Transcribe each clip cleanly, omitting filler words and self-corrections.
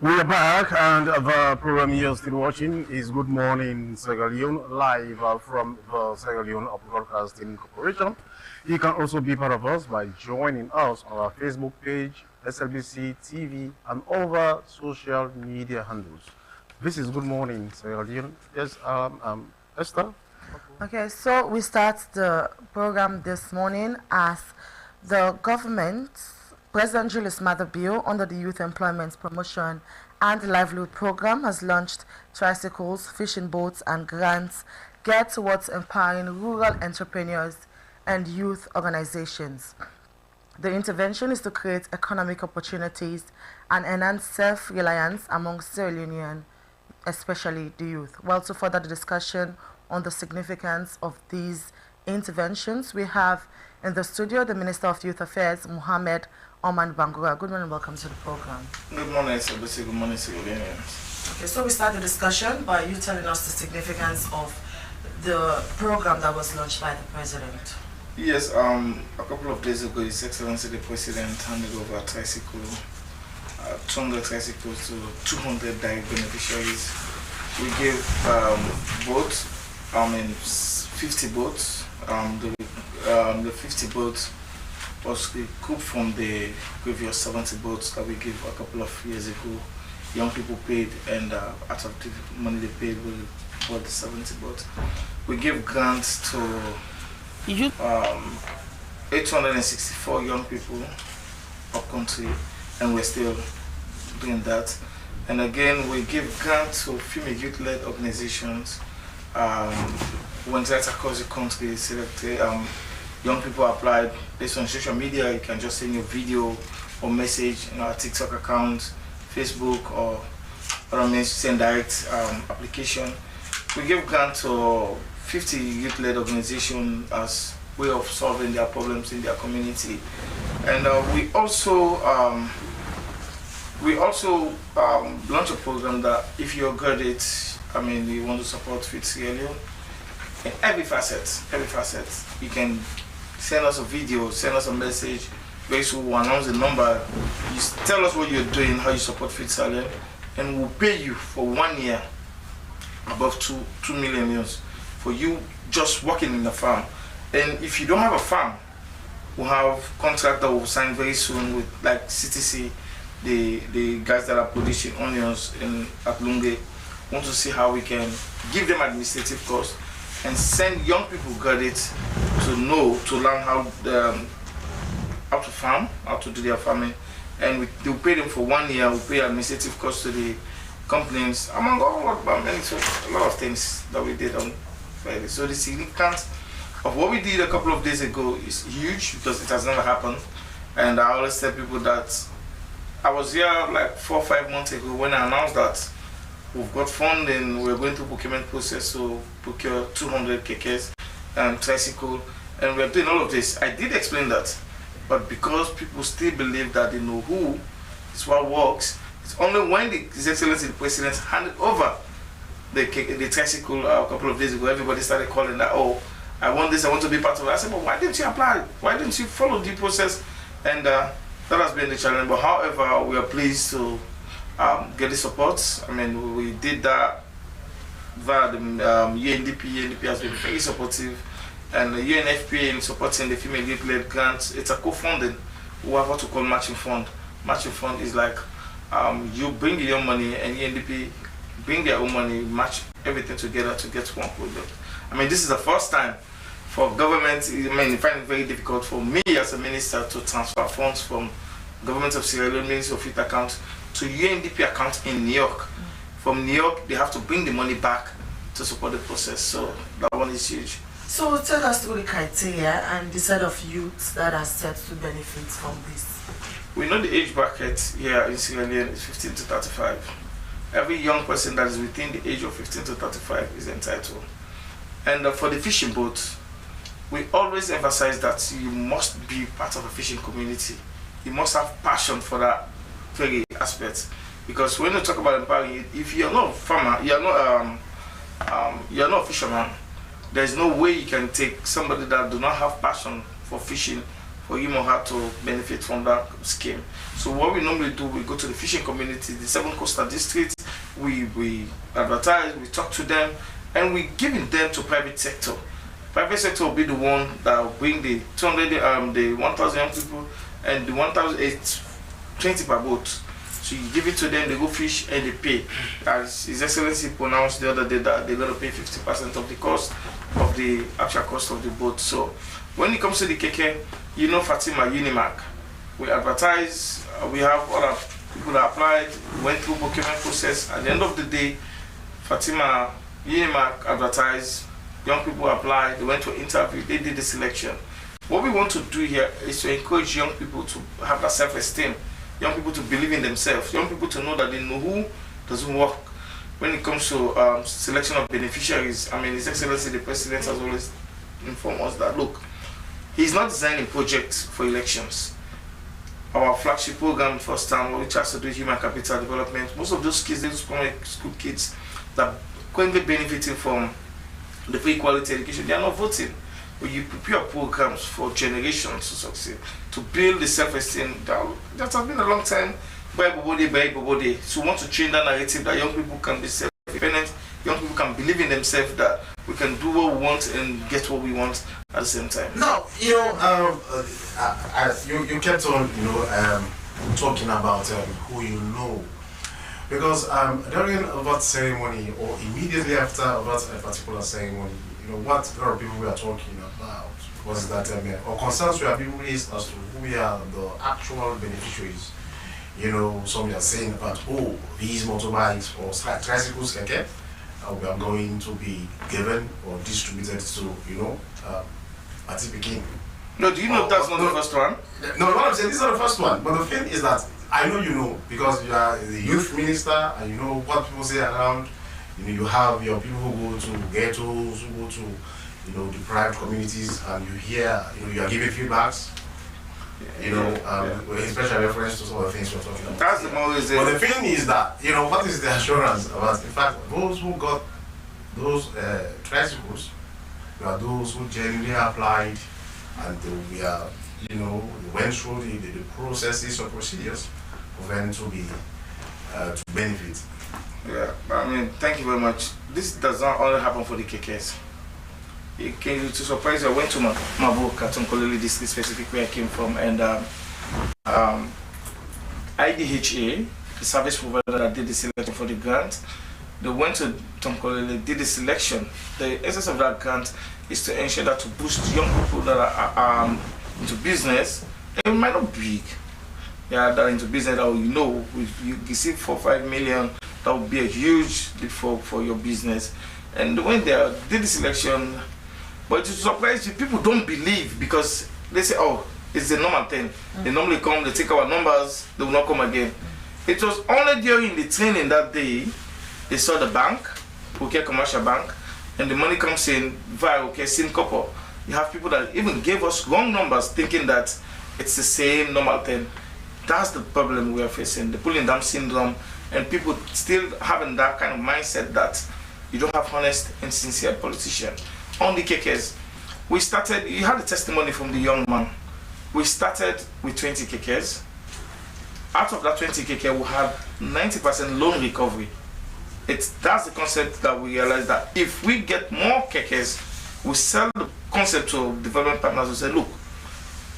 We are back, and the program you're still watching is Good Morning Sierra Leone, live from the Sierra Leone Broadcasting Corporation. You can also be part of us by joining us on our Facebook page, Slbc Tv, and other social media handles. This is Good Morning Sierra Leone. Yes, Esther? Okay, so we start the program this morning as the government, President Julius Maada under the Youth Employment Promotion and Livelihood Program, has launched tricycles, fishing boats, and grants geared towards empowering rural entrepreneurs and youth organizations. The intervention is to create economic opportunities and enhance self-reliance among Sierra Leonean, especially the youth. Well, to further the discussion on the significance of these interventions, we have in the studio the Minister of Youth Affairs, Mohammed Oman Bangura. Good morning, welcome to the program. Good morning, Slbc. Good morning, Sierra Leoneans. Okay, so we start the discussion by you telling us the significance of the program that was launched by the President. Yes, a couple of days ago, His Excellency the President handed over a tricycle, 200 tricycles to 200 direct beneficiaries. We gave boats, 50 boats. The 50 boats was recouped from the previous 70 boats that we gave a couple of years ago. Young people paid, and out of the money they paid, we bought the 70 boats. We gave grants to 864 young people up country, and we're still doing that. And again, we give grants to female youth-led organizations. Went right across the country, selected young people applied. Based on social media, you can just send your video or message in our TikTok account, Facebook, or other means, send direct application. We give grant to 50 youth-led organizations as way of solving their problems in their community. And we also launch a program that if you're a graduate, you want to support Fit Sierra Leone, in every facet, you can send us a video, send us a message, basically we'll announce the number, you tell us what you're doing, how you support Fit Sierra Leone, and we'll pay you for 1 year above 2 million for you just working in the farm. And if you don't have a farm, we'll have contract that will sign very soon with like CTC, the guys that are producing onions at Lunge. Want to see how we can give them administrative costs and send young people graduates to learn how to farm, how to do their farming, and they'll pay them for 1 year. We'll pay administrative costs to the companies, among a lot of things that we did on Friday. So the significance of what we did a couple of days ago is huge because it has never happened. And I always tell people that I was here like 4 or 5 months ago when I announced that we've got funding, we're going through procurement process to procure 200 kekes and tricycle, and we're doing all of this. I did explain that, but because people still believe that they know who is what works, it's only when His Excellency the President handed over the tricycle a couple of days ago, everybody started calling that, oh, I want this, I want to be part of it. I said, but why didn't you apply? Why didn't you follow the process? And that has been the challenge. But however, we are pleased to get the support. We did that via the UNDP. UNDP has been very supportive, and the UNFPA in supporting the female youth-led grants. It's a co-funding. We have what we call matching fund. Matching fund is like you bring your money and UNDP bring their own money, match everything together to get one product. This is the first time for government. I find it very difficult for me as a minister to transfer funds from government of Sierra Leone Ministry of Youth account to UNDP account in New York. From New York, they have to bring the money back to support the process. So that one is huge. So tell us through the criteria and the set of youths that are set to benefit from this. We know the age bracket here in Sierra Leone is 15 to 35. Every young person that is within the age of 15 to 35 is entitled. And for the fishing boats, we always emphasize that you must be part of a fishing community. You must have passion for that very aspect. Because when you talk about empowering, if you're not a farmer, you're not a fisherman, there's no way you can take somebody that do not have passion for fishing for him or her to benefit from that scheme. So what we normally do, we go to the fishing community, the 7 coastal districts, we advertise, we talk to them, and we giving them to private sector. Private sector will be the one that will bring the 200, the 1,000 young people, and the 1,820 per boat. So you give it to them, they go fish and they pay. As His Excellency pronounced the other day that they're going to pay 50% of the cost of the actual cost of the boat. So when it comes to the keke, you know Fatima Unimark. We advertise, we have other people that applied, went through procurement process. At the end of the day, Fatima Unimark advertised, young people applied, they went to interview, they did the selection. What we want to do here is to encourage young people to have that self-esteem, young people to believe in themselves, young people to know that they know who doesn't work. When it comes to selection of beneficiaries, I mean, His Excellency the President has always informed us that, look, he's not designing projects for elections. Our flagship program, first time, which has to do with human capital development, most of those kids, those primary school kids that are currently benefiting from the free quality education, they are not voting. But you prepare programs for generations to succeed, to build the self-esteem that has been a long time by everybody. So we want to change that narrative that young people can be self-independent, young people can believe in themselves, that we can do what we want and get what we want at the same time. Now, you kept on, talking about who you know. Because during a vote ceremony or immediately after a particular ceremony, what a lot of people we are talking about was that, or concerns we are being raised as to who are the actual beneficiaries. Some are saying about, these motorbikes or tricycles, we are going to be given or distributed to, Atipikin. No, do you know that's not the first one? No, what I'm saying, this is not the first one. But the thing is that I know you know, because you are the youth minister and you know what people say around. You have your people who go to ghettos, who go to deprived communities, and you hear, you are giving feedbacks. With special reference to some of the things we're talking about. That's the more reason. But the thing is that, what is the assurance about, in fact, those who got those tricycles, are those who genuinely applied and we are, went through the processes or procedures for them to be, to benefit. Yeah, I mean, thank you very much. This does not only happen for the KKs. To surprise you, I went to Mabuka, Tonkolili district specific where I came from, and IDHA, the service provider that did the selection for the grant, they went to Tonkolili, did the selection. The essence of that grant is to ensure that to boost young people that are into business, and it might not be big, that are into business that you receive 4 or 5 million, that would be a huge leap for your business. And when they did the selection, but to surprise you, people don't believe because they say, it's the normal thing. They normally come, they take our numbers, they will not come again. It was only during the training that day, they saw the bank, commercial bank, and the money comes in via Syncopo. You have people that even gave us wrong numbers thinking that it's the same normal thing. That's the problem we are facing, the pulling down syndrome, and people still having that kind of mindset that you don't have honest and sincere politicians. On the KKs, we started, you had the testimony from the young man. We started with 20 KKs. Out of that 20 KK, we had 90% loan recovery. That's the concept that we realized that if we get more KKs, we sell the concept to development partners who say, look,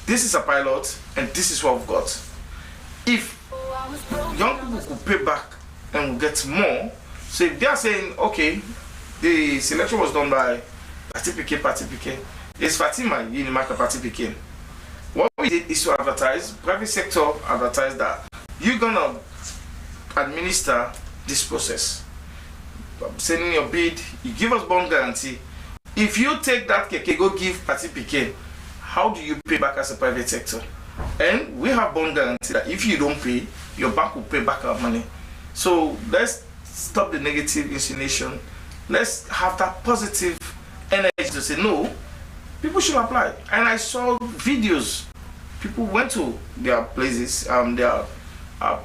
this is a pilot and this is what we've got. If young people could pay back and we'll get more, so if they are saying, okay, the selection was done by Party it's Fatima Unimark Party. What we did is to advertise, private sector advertise that you're gonna administer this process. Sending your bid, you give us bond guarantee. If you take that KK, go give Party, how do you pay back as a private sector? And we have bond guarantee that if you don't pay, your bank will pay back our money. So let's stop the negative insinuation. Let's have that positive energy to say no, people should apply. And I saw videos. People went to their places, their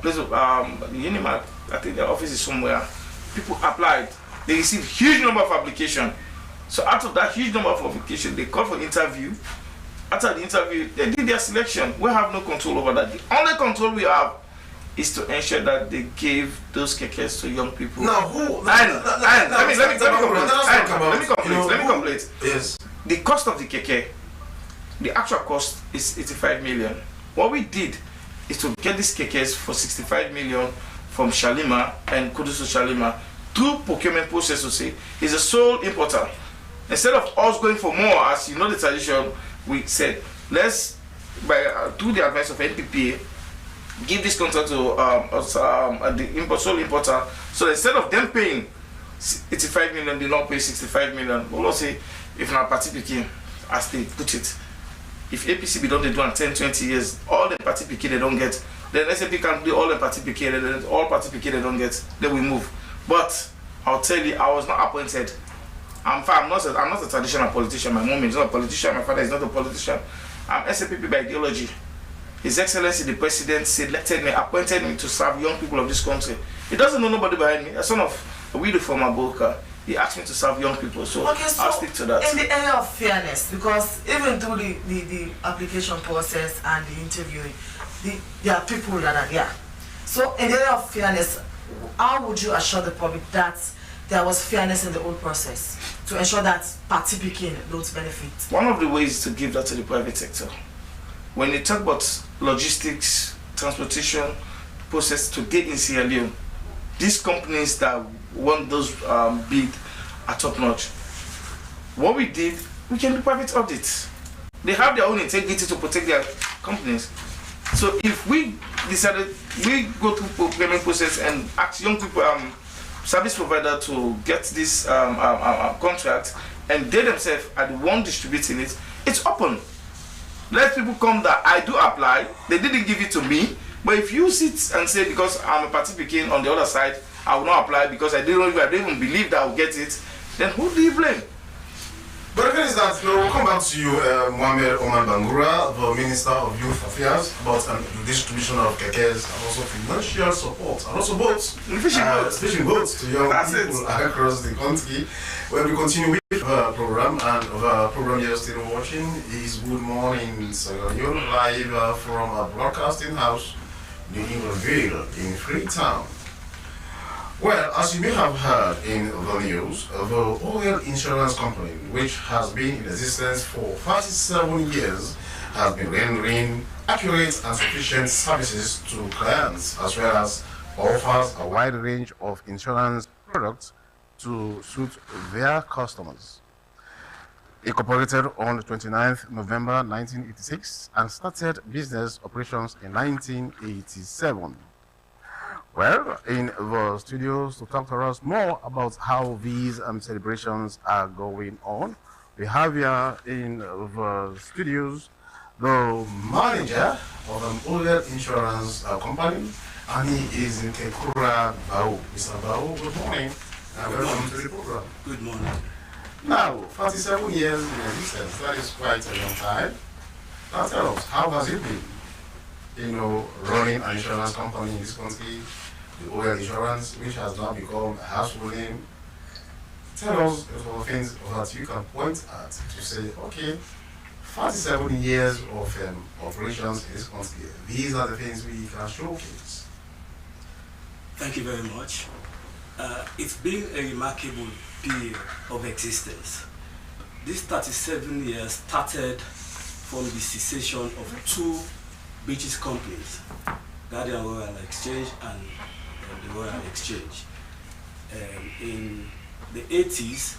place of Unimark, I think their office is somewhere. People applied. They received huge number of applications. So out of that huge number of applications, they called for interview. After the interview, they did their selection. We have no control over that. The only control we have is to ensure that they gave those kekes to young people. Now, who? Let me complete. Yes. The cost of the keke, the actual cost is 85 million. What we did is to get these kekes for 65 million from Shalima and Kudusu Shalima through procurement process. To say is a sole importer. Instead of us going for more, as you know the tradition, we said let's through the advice of NPPA give this contract to the sole importer. So instead of them paying 85 million, they not pay 65 million. We'll say if not party became, as they put it, if APCB don't they do in 10, 20 years, all the party PK they don't get, then SAP can do all the party PK, then all party PK they don't get, then we move. But I'll tell you, I was not appointed. I'm not a traditional politician. My mom is not a politician. My father is not a politician. I'm SAPP by ideology. His Excellency the President selected me, appointed me to serve young people of this country. He doesn't know nobody behind me. A son of a widow from Aboka. He asked me to serve young people, so, okay, so I'll stick to that. In the area of fairness, because even through the application process and the interviewing, there are people that are there. So in the area of fairness, how would you assure the public that there was fairness in the whole process to ensure that party picking don't benefit? One of the ways is to give that to the private sector. When you talk about logistics, transportation process to get in Sierra Leone, these companies that want those bid are top notch. What we did, we can do private audits. They have their own integrity to protect their companies. So if we decided, we go through procurement process and ask young people, service provider to get this contract, and they themselves are the one distributing it, it's open. Let people come that I do apply, they didn't give it to me, but if you sit and say because I'm a party picking on the other side, I will not apply because I didn't even believe that I will get it, then who do you blame? But the thing is that, we'll come back to you, Mohamed Omar Bangura, the Minister of Youth Affairs, about the distribution of kekes and also financial support, and also boats, fishing boats to young people across the country. When we continue with the program, and the program you're still watching is Good Morning Sierra Leone, live from a broadcasting house in Englandville in Freetown. Well, as you may have heard in the news, the oil insurance company, which has been in existence for 37 years, has been rendering accurate and sufficient services to clients, as well as offers a wide range of insurance products to suit their customers. Incorporated on the 29th November 1986 and started business operations in 1987. Well, in the studios to talk to us more about how these celebrations are going on, we have here in the studios the manager of an oil insurance company, and he is in Kekura Bao. Mr. Bao, good morning, and welcome to the program. Good morning. Now, 47 years in existence, that is quite a long time. Now tell us, how has it been? Running an insurance company in this country, the oil insurance, which has now become a household name. Tell us the things that you can point at to say, okay, 47 years of operations in this country, these are the things we can showcase. Thank you very much. It's been a remarkable period of existence. This 37 years started from the cessation of two British companies, Guardian Royal Exchange and the Royal Exchange. In the 80s,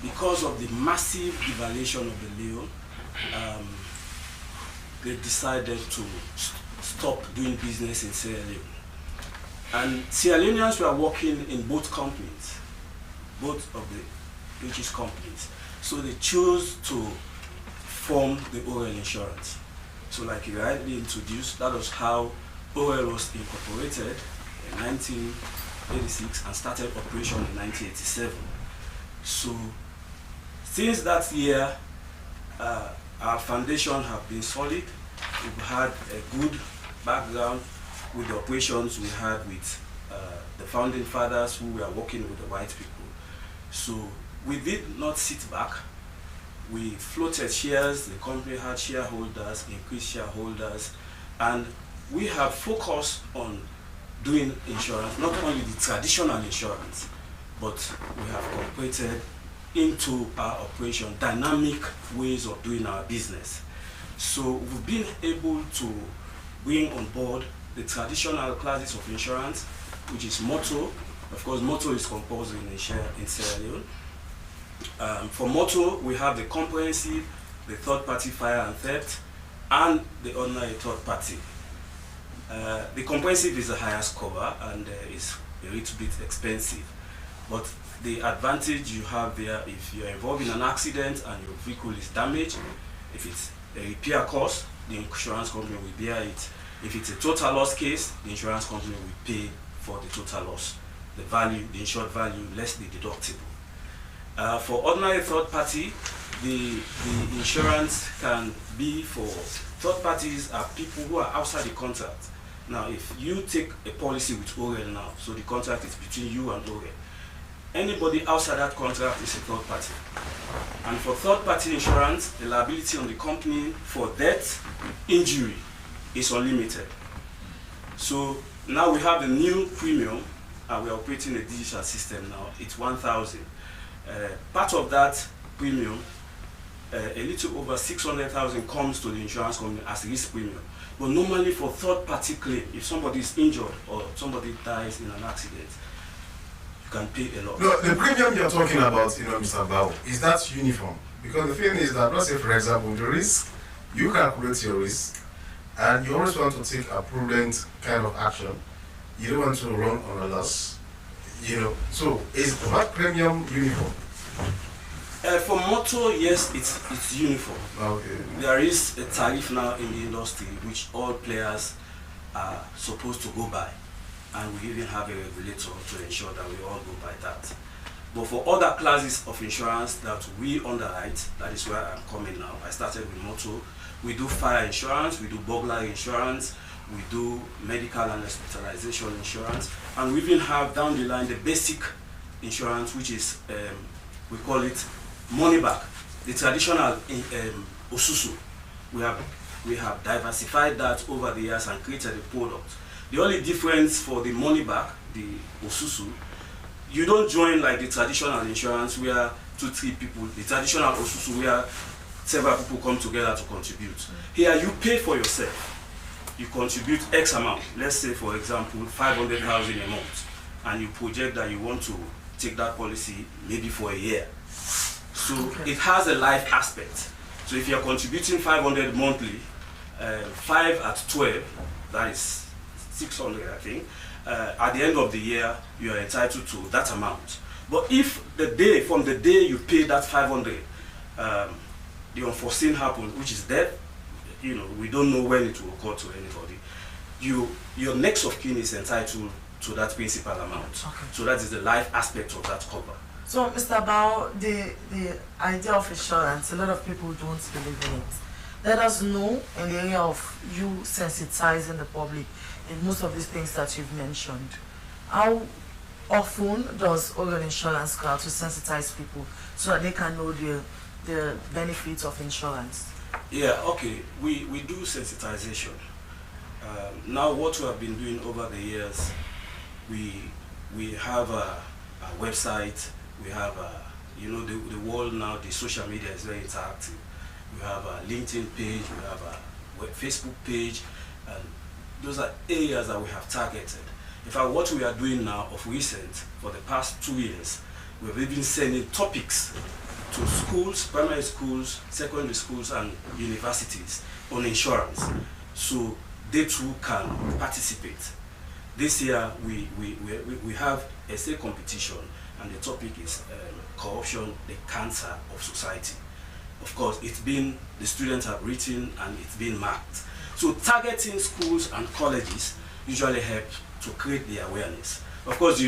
because of the massive devaluation of the Leone, they decided to stop doing business in Sierra Leone. And Sierra Leoneans were working in both companies, both of the British companies. So they chose to form the oil insurance. So like you rightly introduced, that was how oil was incorporated in 1986 and started operation in 1987. So since that year, our foundation have been solid. We've had a good background with the operations we had with the founding fathers who were working with the white people. So we did not sit back. we floated shares, the company had shareholders, increased shareholders, and we have focused on doing insurance, not only the traditional insurance, but we have incorporated into our operation dynamic ways of doing our business. So we've been able to bring on board the traditional classes of insurance, which is motor. Of course, motor is compulsory in Sierra Leone. For motor, we have the comprehensive, the third-party fire and theft, and the ordinary third party. The comprehensive is the highest cover and is a little bit expensive. But the advantage you have there, if you're involved in an accident and your vehicle is damaged, if it's a repair cost, the insurance company will bear it. If it's a total loss case, the insurance company will pay for the total loss. The value, the insured value, less the deductible. For ordinary third party, the insurance can be for third parties are people who are outside the contract. Now, if you take a policy with Orel now, so the contract is between you and Orel, anybody outside that contract is a third party. And for third party insurance, the liability on the company for death, injury is unlimited. So now we have the new premium, and we're operating a digital system now. It's 1,000. Part of that premium, a little over 600,000 comes to the insurance company as risk premium. But normally for third party claim, if somebody is injured or somebody dies in an accident, you can pay a lot. No, the premium you're talking about, Mr. Bao, is that uniform? Because the thing is that, let's say for example, the risk, you calculate your risk, and you always want to take a prudent kind of action. You don't want to run on a loss, So is that premium uniform? For motor, yes, it's uniform. Okay. There is a tariff now in the industry which all players are supposed to go by, and we even have a regulator to ensure that we all go by that. But for other classes of insurance that we underwrite, that is where I'm coming now. I started with motor. We do fire insurance, we do burglary insurance, we do medical and hospitalization insurance, and we even have down the line the basic insurance, which is, we call it money back, the traditional Osusu. We have diversified that over the years and created a product. The only difference for the money back, the Osusu, you don't join like the traditional insurance where 2-3 people, the traditional Osusu where several people come together to contribute. Here you pay for yourself. You contribute X amount, let's say for example 500,000 a month, and you project that you want to take that policy maybe for a year. So it has a life aspect. So if you're contributing 500 monthly, 5 at 12, that is 600 I think, at the end of the year you are entitled to that amount. But if from the day you pay that 500, the unforeseen happens, which is death, we don't know when it will occur to anybody, your next of kin is entitled to that principal amount. Okay. So that is the life aspect of that cover. So, Mr. Bao, the idea of insurance, a lot of people don't believe in it. Let us know in the area of you sensitizing the public in most of these things that you've mentioned. How often does Orel Insurance go out to sensitize people so that they can know the benefits of insurance? Yeah, okay, we do sensitization. Now what we have been doing over the years, we have a website, we have the world now, the social media is very interactive. We have a LinkedIn page, we have a Facebook page, and those are areas that we have targeted. In fact, what we are doing now of recent, for the past 2 years, we've even sending topics to schools, primary schools, secondary schools, and universities on insurance, so they too can participate. This year we have a state competition, and the topic is corruption, the cancer of society. Of course, the students have written and it's been marked. So targeting schools and colleges usually helps to create the awareness. Of course,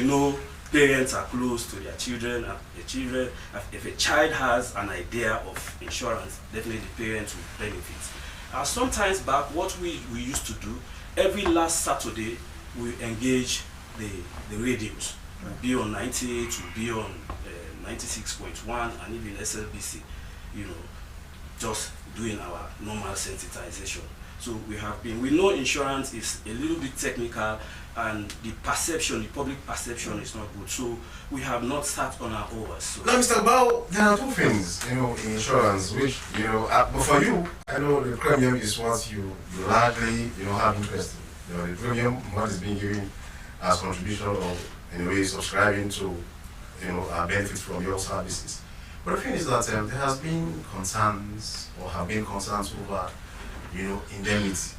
parents are close to their children, and if a child has an idea of insurance, definitely the parents will benefit. Sometimes back, what we used to do, every last Saturday, we engage the radios. We'll be on 98, we'll be on 96.1, and even Slbc. just doing our normal sensitization. So we know insurance is a little bit technical, and the public perception is not good. So we have not sat on our oars. So. Now, Mr. Bao, there are two things, in insurance, which, but for you, I know the premium is what you largely, have interest in. The premium, what is being given as contribution or, in a way, subscribing to, benefits from your services. But the thing is that there has been concerns, or have been concerns over, indemnity.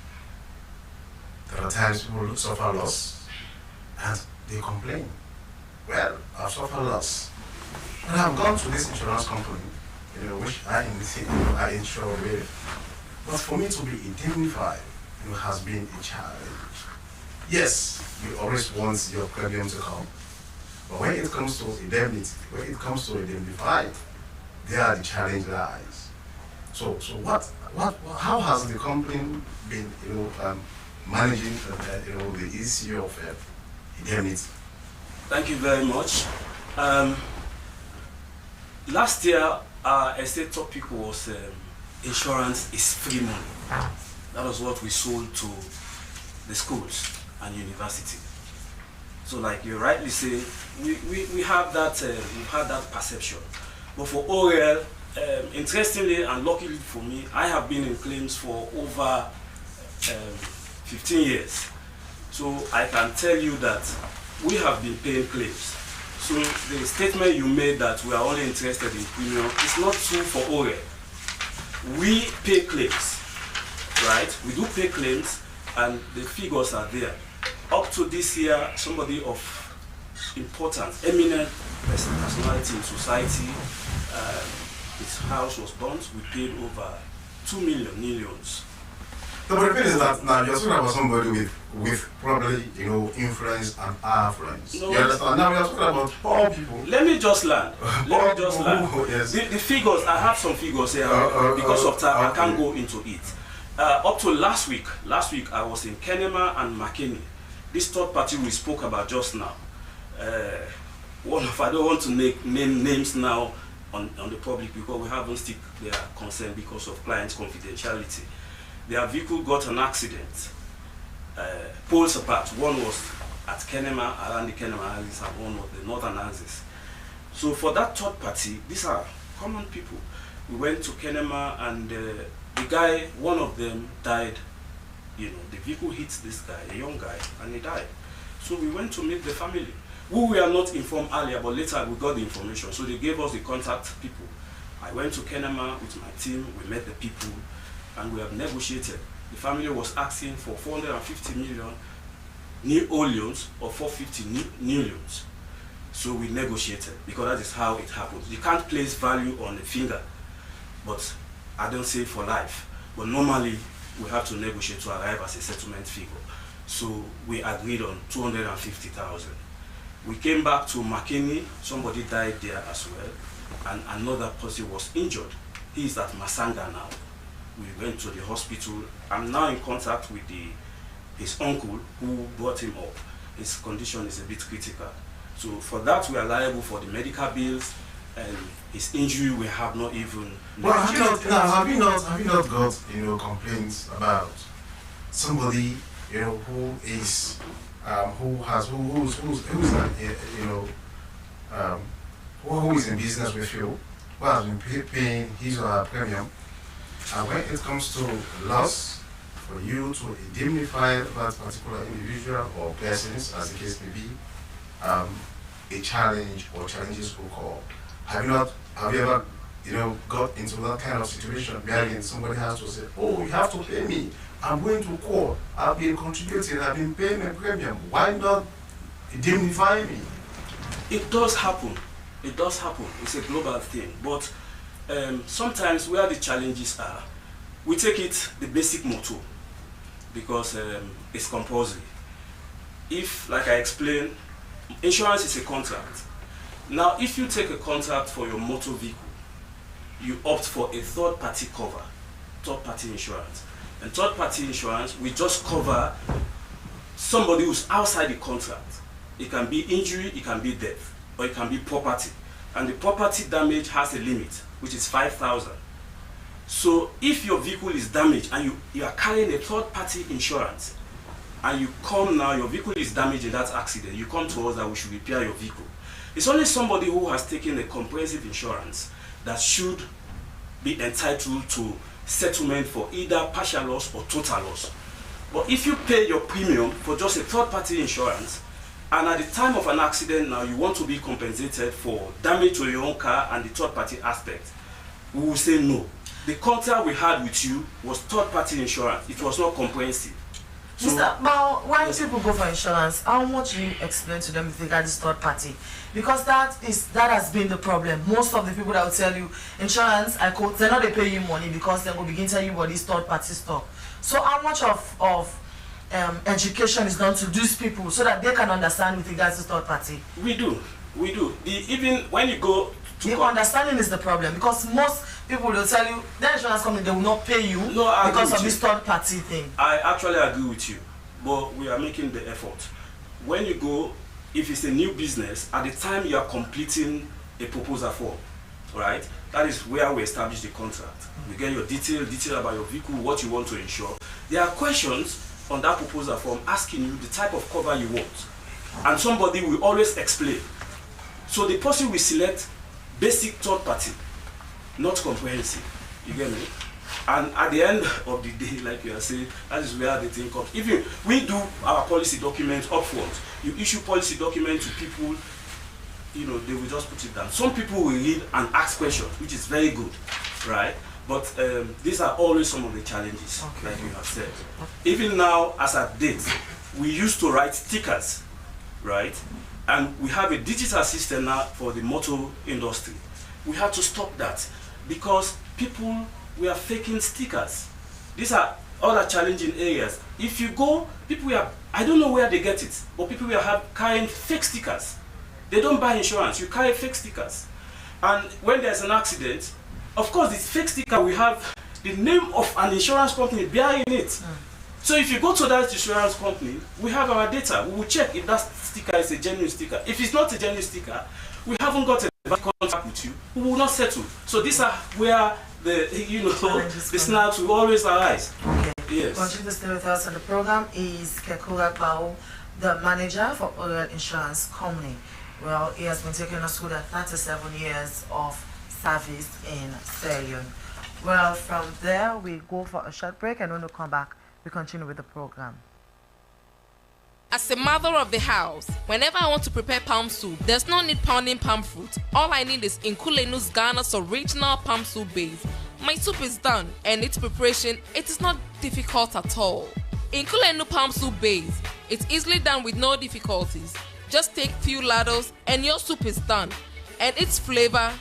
There are times people suffer loss and they complain. Well, I've suffered loss. And I've gone to this insurance company, which I insure with. But for me to be indemnified, has been a challenge. Yes, you always want your premium to come. But when it comes to indemnity, when it comes to indemnified, there the challenge lies. So how has the company been, managing, the issue of indemnity? Thank you very much. Last year, our estate topic was insurance is free money. That was what we sold to the schools and university. So, like you rightly say, we have that we've had that perception. But for ORL, interestingly and luckily for me, I have been in claims for over 15 years. So I can tell you that we have been paying claims. So the statement you made that we are only interested in premium is not true for ORL. We pay claims, right? We do pay claims, and the figures are there. Up to this year, somebody of importance, eminent personality in society, his house was burnt. We paid over 2 millions. No, but the thing is that now you're talking about somebody with probably, influence and affluence. No, you understand? Now we are talking about poor people. Let me just land. Yes. The figures, I have some figures here. Because of time, I can't go into it. Up to last week I was in Kenema and McKinney. This third party we spoke about just now. I don't want to name names now on the public because we haven't stick their consent because of client confidentiality. Their vehicle got an accident. Poles apart. One was at Kenema, around the Kenema axis, and one was the northern axis. So for that third party, these are common people. We went to Kenema, and the guy, one of them died. The vehicle hit this guy, a young guy, and he died. So we went to meet the family. We were not informed earlier, but later we got the information. So they gave us the contact people. I went to Kenema with my team. We met the people, and we have negotiated. The family was asking for 450 million new old loans or 450 new loans. So we negotiated because that is how it happens. You can't place value on a finger, but I don't say for life. But normally we have to negotiate to arrive at a settlement figure. So we agreed on 250,000. We came back to McKinney. Somebody died there as well, and another person was injured. He is at Masanga now. We went to the hospital. I'm now in contact with his uncle who brought him up. His condition is a bit critical. So for that, we are liable for the medical bills, and his injury we have not even. Well, have you not got complaints about somebody who is who is in business with you, who has been paying his or her premium? And when it comes to loss, for you to indemnify that particular individual or persons, as the case may be, a challenge or challenges will call. Have you ever, got into that kind of situation where somebody has to say, oh, you have to pay me. I'm going to court. I've been contributing. I've been paying a premium. Why not indemnify me? It does happen. It does happen. It's a global thing. But sometimes where the challenges are, we take it the basic motto because it's compulsory. If, like I explained, insurance is a contract. Now, if you take a contract for your motor vehicle, you opt for a third-party cover, third-party insurance. And third-party insurance, we just cover somebody who's outside the contract. It can be injury, it can be death, or it can be property. And the property damage has a limit. which is 5,000. So if your vehicle is damaged and you are carrying a third-party insurance, and you come now, your vehicle is damaged in that accident, you come to us that we should repair your vehicle. It's only somebody who has taken a comprehensive insurance that should be entitled to settlement for either partial loss or total loss. But if you pay your premium for just a third-party insurance, and at the time of an accident now you want to be compensated for damage to your own car and the third-party aspect, we will say no. The contract we had with you was third-party insurance. It was not comprehensive. So, Mr. Now, when people go for insurance, how much do you explain to them if they got this third party? Because that has been the problem. Most of the people that will tell you insurance, I quote, they're not they pay you money because they will begin to tell you what this third party stuff. So how much of education is done to these people so that they can understand with regards to third party? We do. Even when you go to the understanding is the problem, because most people will tell you the insurance company, they will not pay you because of this third party thing. I actually agree with you, but we are making the effort. When you go, if it's a new business, at the time you are completing a proposal form, right? That is where we establish the contract. You get your detail about your vehicle, what you want to insure. There are questions on that proposal form asking you the type of cover you want, and somebody will always explain. So the person will select basic third party, not comprehensive. You get me? And at the end of the day, like you are saying, that is where the thing comes. Even we do our policy documents upfront. You issue policy documents to people, they will just put it down. Some people will read and ask questions, which is very good, right? But these are always some of the challenges, like you have said. Even now, as at date, we used to write stickers, right? And we have a digital system now for the motor industry. We have to stop that because people were faking stickers. These are other challenging areas. If you go, I don't know where they get it, but people were carrying fake stickers. They don't buy insurance, you carry fake stickers. And when there's an accident, of course, this fake sticker will have the name of an insurance company bearing it. So if you go to that insurance company, we have our data. We will check if that sticker is a genuine sticker. If it's not a genuine sticker, we haven't got a contract with you. We will not settle. So these are where the snags will always arise. Okay. Yes. Continue to stay with us on the program is Kekura Bao, the manager for Oriel Insurance Company. Well, he has been taking us through the 37 years of service in Sierra Leone. Well, from there we go for a short break, and when we come back, we continue with the program. As a mother of the house, whenever I want to prepare palm soup, there's no need pounding palm fruit. All I need is Nkulenu's Ghana's original palm soup base. My soup is done, and its preparation, it is not difficult at all. Nkulenu palm soup base, it's easily done with no difficulties. Just take few ladles and your soup is done. And its flavor,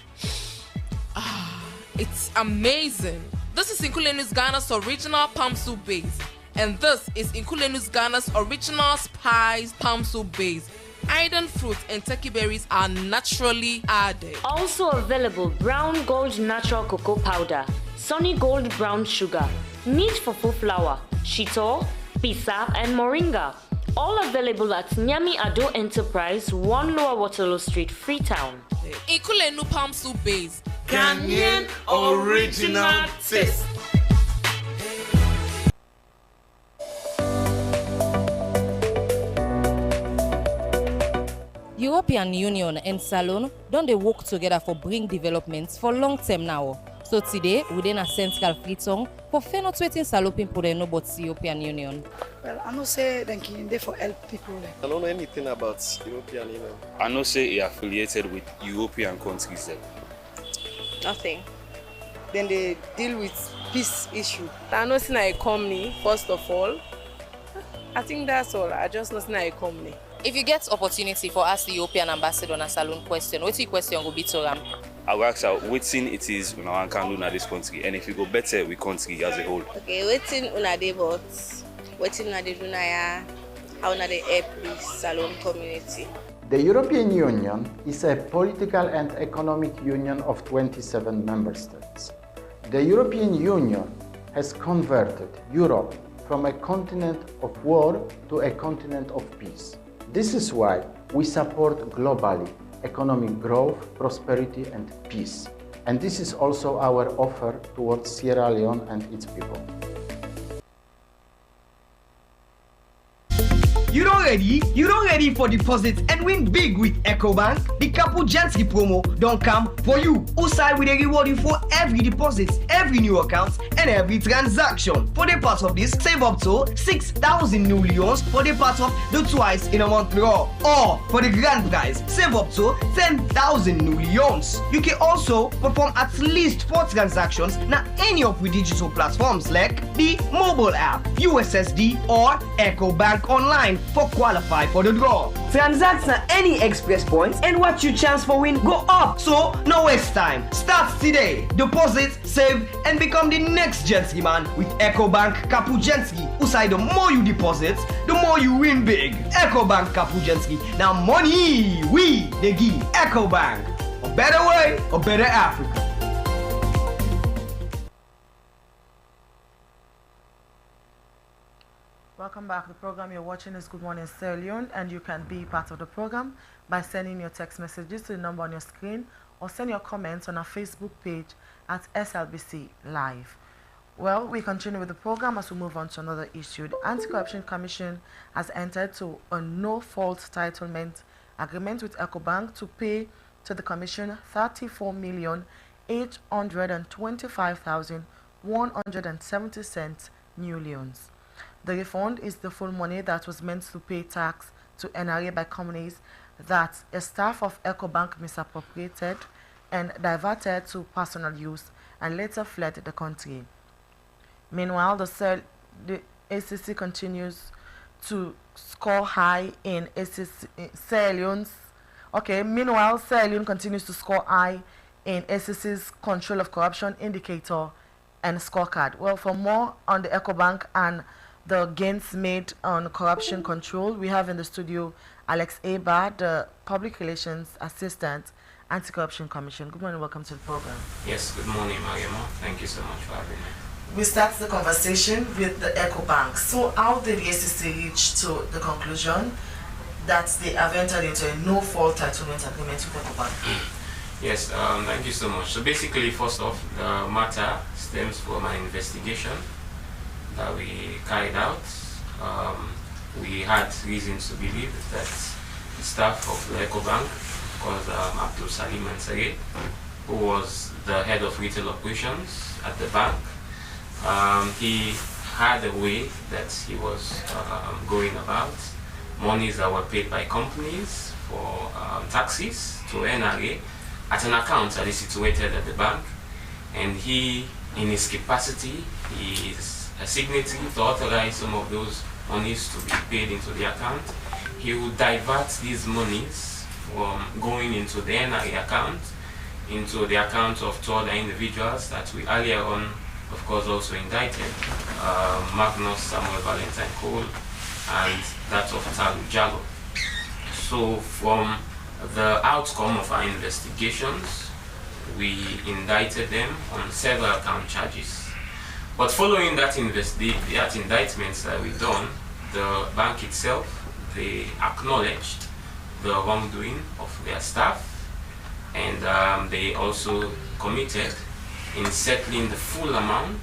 it's amazing. This is Nkulenu's Ghana's original palm soup base. And this is Nkulenu's Ghana's original spiced palm soup base. Iron fruit and turkey berries are naturally added. Also available Brown Gold Natural Cocoa Powder, Sunny Gold Brown Sugar, Neat Fufu Flour, Shito, Pisa and Moringa. All available at Nyami Ado Enterprise, 1 Lower Waterloo Street, Freetown. Nkulenu palm soup base. Ghanaian original taste. European Union and Salon don't they work together for bring developments for long term now. So today, within a central Freetown, for fenotweting saloping for the no but European Union. Well, I know say they for help people. I don't know anything about European Union. I know say he affiliated with European countries then. Nothing. Then they deal with peace issue. I know it's not a company, first of all. I think that's all. I just know it's not a company. If you get opportunity for ask the European ambassador on a salon question, what's your question will be to them? I will ask her waiting it is when I can do in this country, and if you go better with country as a whole. Okay, waiting una dey but waiting una dey do na how una dey help the salon community. The European Union is a political and economic union of 27 member states. The European Union has converted Europe from a continent of war to a continent of peace. This is why we support globally economic growth, prosperity and peace. And this is also our offer towards Sierra Leone and its people. You don't ready for deposits and win big with EcoBank? The Kapujensky promo don't come for you. Usai will reward you for every deposit, every new account, and every transaction. For the part of this, save up to 6,000 new leons for the part of the twice in a month draw. Or for the grand prize, save up to 10,000 new leons. You can also perform at least 4 transactions na any of the digital platforms like the mobile app, USSD, or EcoBank Online for qualify for the draw. Transact na any express points and watch your chance for win go up. So no waste time. Start today. Deposit, save, and become the next Jensky man with EcoBank Kapujensky. Usai the more you deposit, the more you win big. EcoBank Kapujensky. Now money we the give EcoBank. A better way, a better Africa. Welcome back. The program you're watching is Good Morning Sierra Leone, and you can be part of the program by sending your text messages to the number on your screen or send your comments on our Facebook page at SLBC Live. Well, we continue with the program as we move on to another issue. The Anti-Corruption Commission has entered to a no-fault titlement agreement with EcoBank to pay to the Commission 34,825,170 cents new leons. The refund is the full money that was meant to pay tax to NRA by companies that a staff of EcoBank misappropriated and diverted to personal use and later fled the country. Meanwhile, the ACC continues to score high in Sierra Leone's. Meanwhile, Sierra Leone continues to score high in ACC's Control of Corruption Indicator and Scorecard. Well, for more on the EcoBank and the gains made on corruption control, we have in the studio Alex Aba, the Public Relations Assistant, Anti-Corruption Commission. Good morning, welcome to the program. Yes, good morning, Mariama. Thank you so much for having me. We start the conversation with the EcoBank. So how did the ACC reach to the conclusion that they have entered into a no-fault titlement agreement with EcoBank? Yes, thank you so much. So basically, first off, the matter stems from an investigation that we carried out. We had reasons to believe that the staff of the EcoBank, called Abdul Salim Ansari, who was the head of retail operations at the bank, he had a way that he was going about monies that were paid by companies for taxes to NRA at an account that is situated at the bank, and he, in his capacity, he is a signatory to authorize some of those monies to be paid into the account. He would divert these monies from going into the NRA account into the account of 2 other individuals that we earlier on, of course, also indicted, Magnus Samuel Valentine Cole and that of Talu Jalo. So from the outcome of our investigations, we indicted them on several account charges. But following that indictments that we've done, the bank itself, they acknowledged the wrongdoing of their staff, and they also committed in settling the full amount,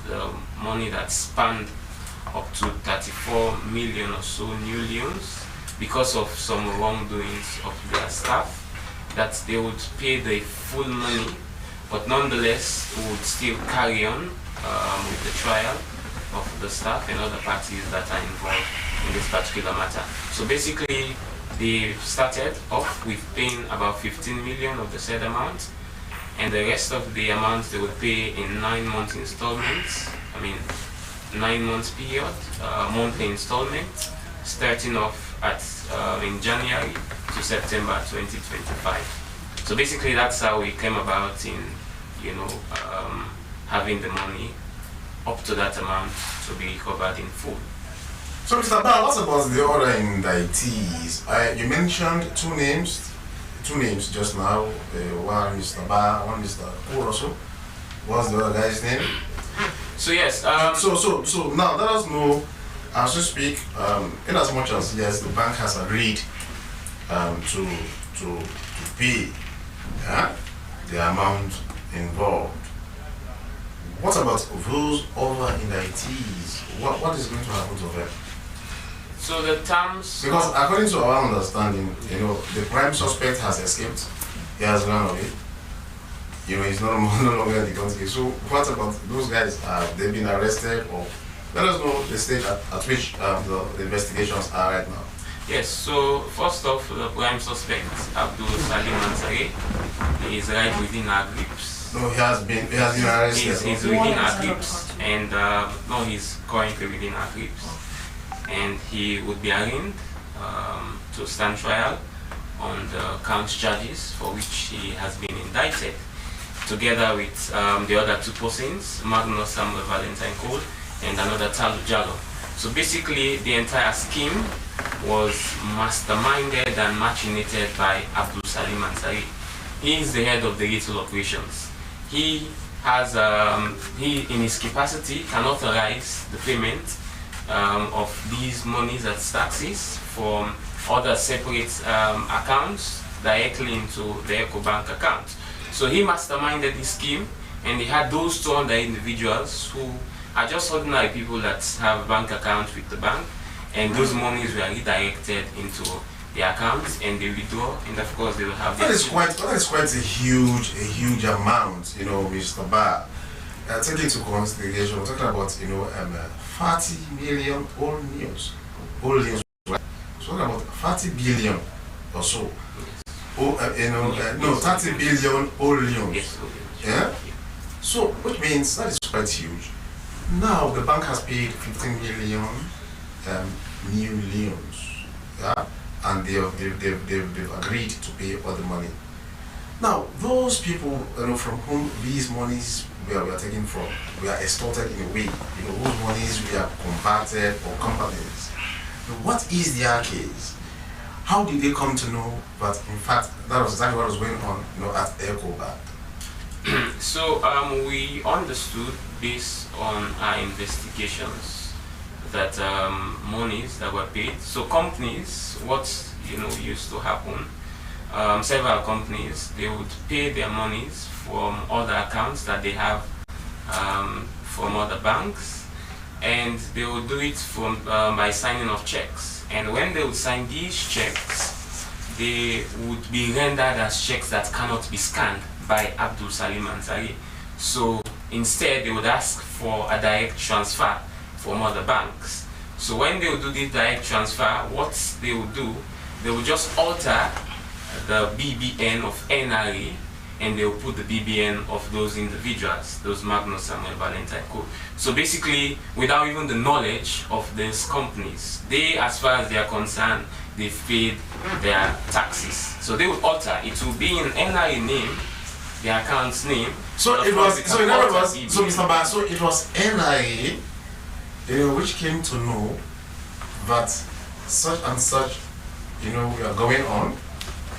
the money that spanned up to 34 million or so new leons, because of some wrongdoings of their staff, that they would pay the full money, but nonetheless would still carry on with the trial of the staff and other parties that are involved in this particular matter. So basically, they started off with paying about 15 million of the said amount, and the rest of the amount they would pay in 9-month installments, 9 months period, monthly installment, starting off at in January to September 2025. So basically, that's how we came about in, having the money up to that amount to be recovered in full. So, Mr. Ba, what about the other indictees? You mentioned two names just now. One Mr. Ba, one Mr. Kuroso. What's the other guy's name? So yes. So now let us know, as we speak, in as much as yes, the bank has agreed to pay the amount involved. What about those other indictees? What is going to happen to them? So the terms... Because according to our understanding, the prime suspect has escaped. He has run away. He's no longer in the country. So what about those guys? Have they been arrested? Or let us know the state at which the investigations are right now. Yes, so first off, the prime suspect, Abdul Salim Ansari, is right within our grips. No, he has been arrested. He's within our grips, and no, he's currently within our grips. And he would be arraigned to stand trial on the count charges for which he has been indicted, together with the other two persons, Magnus Samuel Valentine Cole and another Talu Jallo. So basically, the entire scheme was masterminded and machinated by Abdul Salim Ansari. He is the head of the retail operations. He has, in his capacity, can authorize the payment of these monies as taxes from other separate accounts directly into the EcoBank account. So he masterminded this scheme, and he had those 200 individuals who are just ordinary people that have bank accounts with the bank, and those monies were redirected into the accounts, and they withdraw, and of course they will have. That is quite a huge amount, Mr. Barr. Take into consideration, we're talking about 40 million old news, right? So we're talking about 40 billion or so. No, 30 billion old news. Yes. Yeah. So which means that is quite huge. Now the bank has paid 15 million new loans, yeah, and they've agreed to pay all the money. Now those people, from whom these monies were taken from, were extorted in a way. Those monies were converted or companies. What is their case? How did they come to know that in fact that was exactly what was going on, at EcoBank? So we understood, based on our investigations, that monies that were paid. So companies, what used to happen, several companies, they would pay their monies from other accounts that they have from other banks, and they would do it from by signing of checks. And when they would sign these checks, they would be rendered as checks that cannot be scanned by Abdul Salim Ansari. So instead, they would ask for a direct transfer from other banks. So when they would do this direct transfer, what they would do, they would just alter the BBN of NRA, and they will put the BBN of those individuals, those Magnus Samuel Valentine Code. So basically, without even the knowledge of these companies, they, as far as they are concerned, they've paid their taxes. So they will alter. It will be in NRA name, the account's name. So it was. So in other words, so Mr. Bar, so it was NRA, which came to know that such and such, we are going on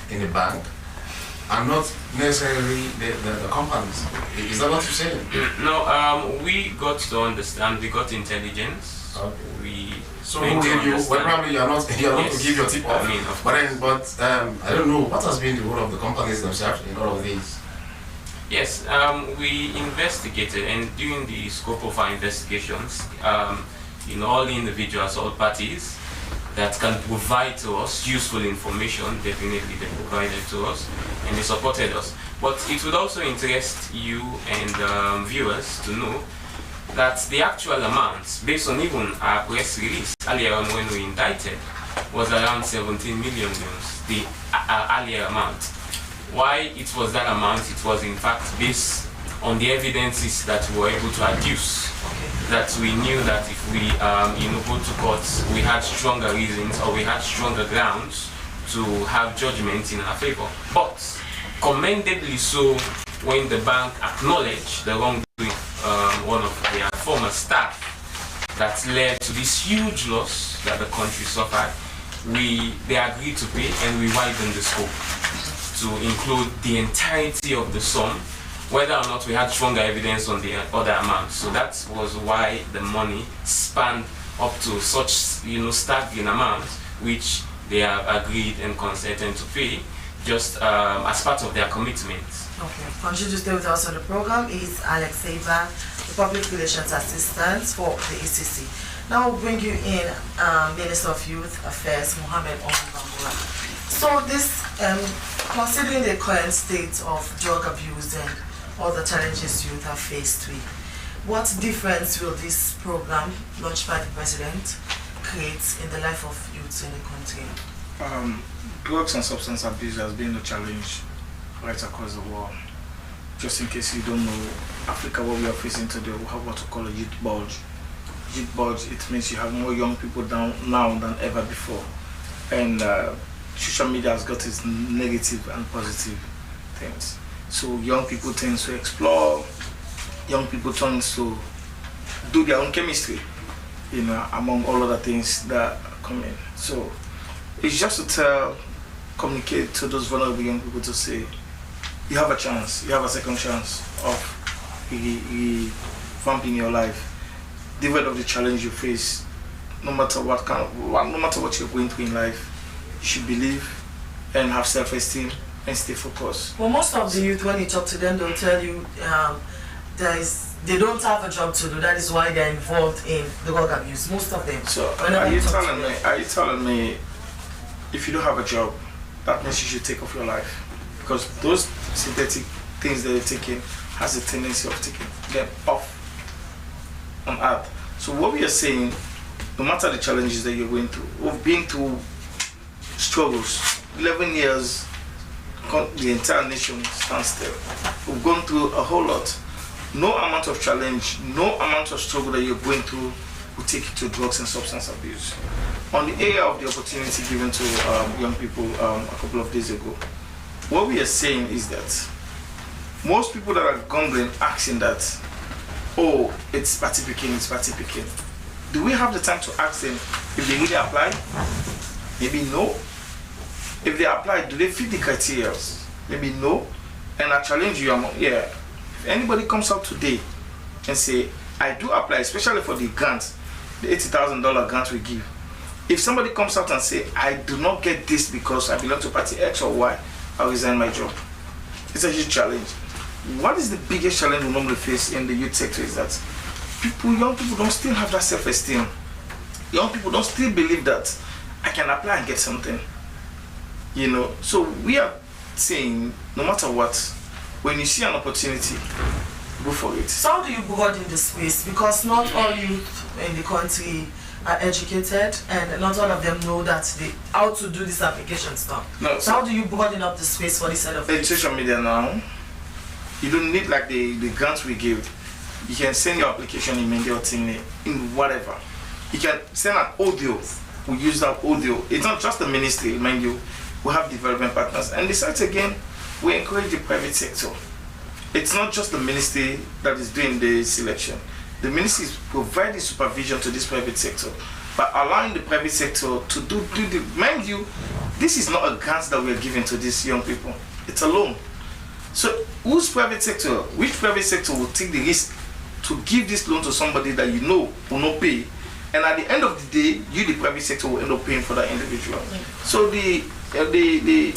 in the bank, and not necessarily the companies. Is that what you're saying? No, we got to understand, we got intelligence. Okay. So who gave you, well, probably you're not yes, to give your tip off. But I don't know, what has been the role of the companies themselves in all of these? Yes, we investigated, and during the scope of our investigations, all the individuals, all parties that can provide to us useful information, definitely they provided to us, and they supported us. But it would also interest you and viewers to know that the actual amount, based on even our press release earlier on when we indicted, was around 17 million euros, the earlier amount. Why it was that amount? It was in fact based on the evidences that we were able to adduce, that we knew that if we go to court, we had stronger reasons, or we had stronger grounds to have judgment in our favor. But commendably so, when the bank acknowledged the wrongdoing one of their former staff that led to this huge loss that the country suffered, they agreed to pay, and we widened the scope to include the entirety of the sum, whether or not we had stronger evidence on the other amounts. So that was why the money spanned up to such staggering amounts, which they have agreed and consented to pay, just as part of their commitment Okay. Continue to stay with us on the program is Alex Saver, the Public Relations Assistant for the ECC. Now we'll bring you in Minister of Youth Affairs, Mohammed Omar. So this, considering the current state of drug abuse and all the challenges youth are faced with, what difference will this program launched by the President create in the life of youths in the country? Drugs and substance abuse has been a challenge right across the world. Just in case you don't know, Africa, what we are facing today, we have what we call a youth bulge. Youth bulge, it means you have more young people down now than ever before. And social media has got its negative and positive things. So young people tend to explore, young people tend to do their own chemistry, you know, among all other things that come in. So it's just to communicate to those vulnerable young people to say, you have a chance, you have a second chance of revamping your life. Divide of the challenge you face, no matter what no matter what you're going through in life, you should believe and have self-esteem and stay focused. Well, most of the youth, when you talk to them, they'll tell you they don't have a job to do. That is why they're involved in the drug abuse. Most of them. So are you telling me if you don't have a job, that means you should take off your life? Because those synthetic things that you're taking has a tendency of taking them off on earth. So what we are saying, no matter the challenges that you're going through, we've been through struggles, 11 years, the entire nation stands still. We've gone through a whole lot. No amount of challenge, no amount of struggle that you're going through will take you to drugs and substance abuse. On the area of the opportunity given to young people a couple of days ago, what we are saying is that most people that are grumbling, asking that, oh, it's party picking, it's party picking. Do we have the time to ask them if they really apply? Maybe no. If they apply, do they fit the criteria? Maybe no. And I challenge you, if anybody comes out today and say, I do apply, especially for the grant, the $80,000 grant we give. If somebody comes out and say, I do not get this because I belong to party X or Y, I'll resign my job. It's a huge challenge. What is the biggest challenge we normally face in the youth sector is that young people don't still have that self-esteem. Young people don't still believe that I can apply and get something. You know, so we are saying, no matter what, when you see an opportunity, go for it. So how do you broaden the space? Because not all youth in the country are educated, and not all of them know that how to do this application stuff. No, so how do you broaden up the space for this side of it? Social media now, you don't need like the grants we give. You can send your application in Mendy or Tingley, in whatever. You can send an audio. We use that audio. It's not just the ministry, mind you. We have development partners. And besides, again, we encourage the private sector. It's not just the ministry that is doing the selection. The ministry is providing supervision to this private sector, but allowing the private sector to do the, mind you, this is not a grant that we are giving to these young people. It's a loan. So which private sector will take the risk to give this loan to somebody that you know will not pay? And at the end of the day, you, the private sector, will end up paying for that individual. So the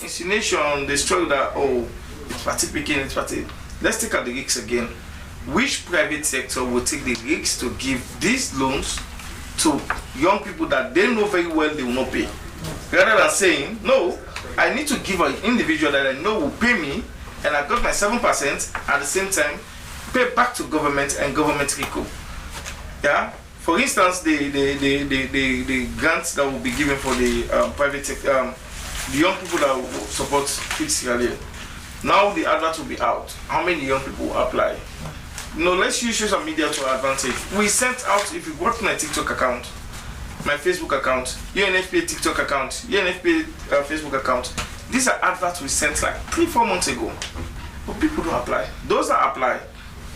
insinuation, the struggle that, oh, it's party picking, it's party. Let's take out the risks again. Which private sector will take the risks to give these loans to young people that they know very well they will not pay? Rather than saying, no, I need to give an individual that I know will pay me, and I got my 7% at the same time, pay back to government and government recoup. Yeah? For instance, the grants that will be given for the private sector, the young people that will support Sierra Leone. Now the advert will be out. How many young people will apply? No, let's use social media to our advantage. We sent out, if you go to my TikTok account, my Facebook account, UNFPA TikTok account, UNFPA Facebook account, these are adverts we sent like 3-4 months ago. But people don't apply. Those that apply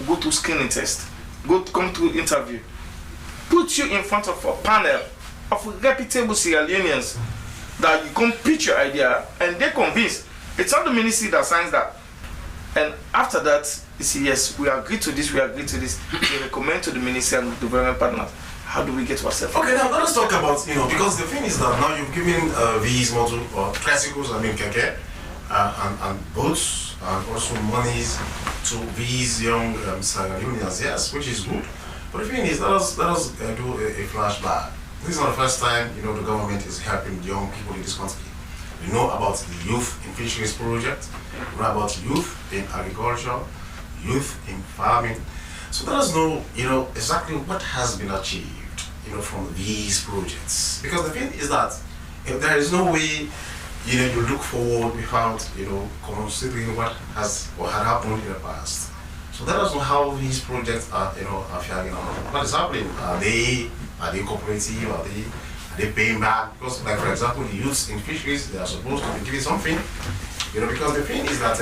go to screening test, come to interview, put you in front of a panel of reputable Sierra Leoneans that you come pitch your idea and they're convinced. It's not the ministry that signs that. And after that, you see, yes, we agree to this, we agree to this. We recommend to the ministry and the development partners. How do we get ourselves? Okay, now let's talk about, because the thing is that now you've given these model or tricycles, keke, and boats, and also monies to these young Sierra Leoneans, yes, which is good. But the thing is, let us do a flashback. This is not the first time, the government is helping young people in this country. We know about the Youth in Fisheries Project, we know about youth in agriculture, youth in farming. So let us know, exactly what has been achieved, from these projects. Because the thing is that there is no way, you look forward without, considering what had happened in the past. So let us know how these projects are faring out. What is happening? Are they cooperative? Are they paying back? Because, like for example, the youths in fisheries, they are supposed to be giving something. Because the thing is that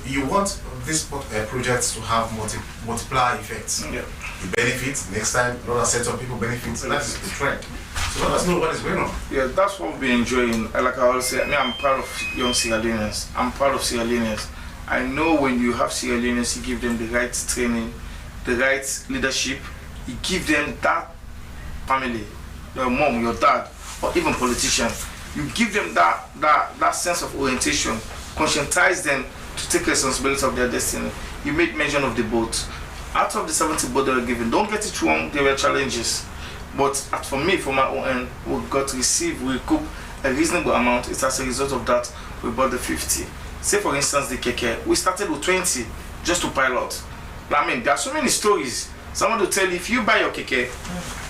you want these projects to have multiplier effects. Yeah. You benefit, next time another set of people benefit. So that's the trend. So let us know what is going on. Yeah, that's what we're enjoying. Like I always say, I'm proud of young Sierra Leoneans. I'm proud of Sierra Leoneans. I know when you have Sierra Leoneans, you give them the right training, the right leadership, you give them that family, your mom, your dad, or even politician. You give them that sense of orientation, conscientize them to take responsibility of their destiny. You made mention of the boat. Out of the 70 boats that were given, don't get it wrong, there were challenges. But for me, from my own end, we recoup a reasonable amount. It's as a result of that, we bought the 50. Say for instance, the keke, we started with 20 just to pilot. I mean, there are so many stories. Someone will tell you, if you buy your keke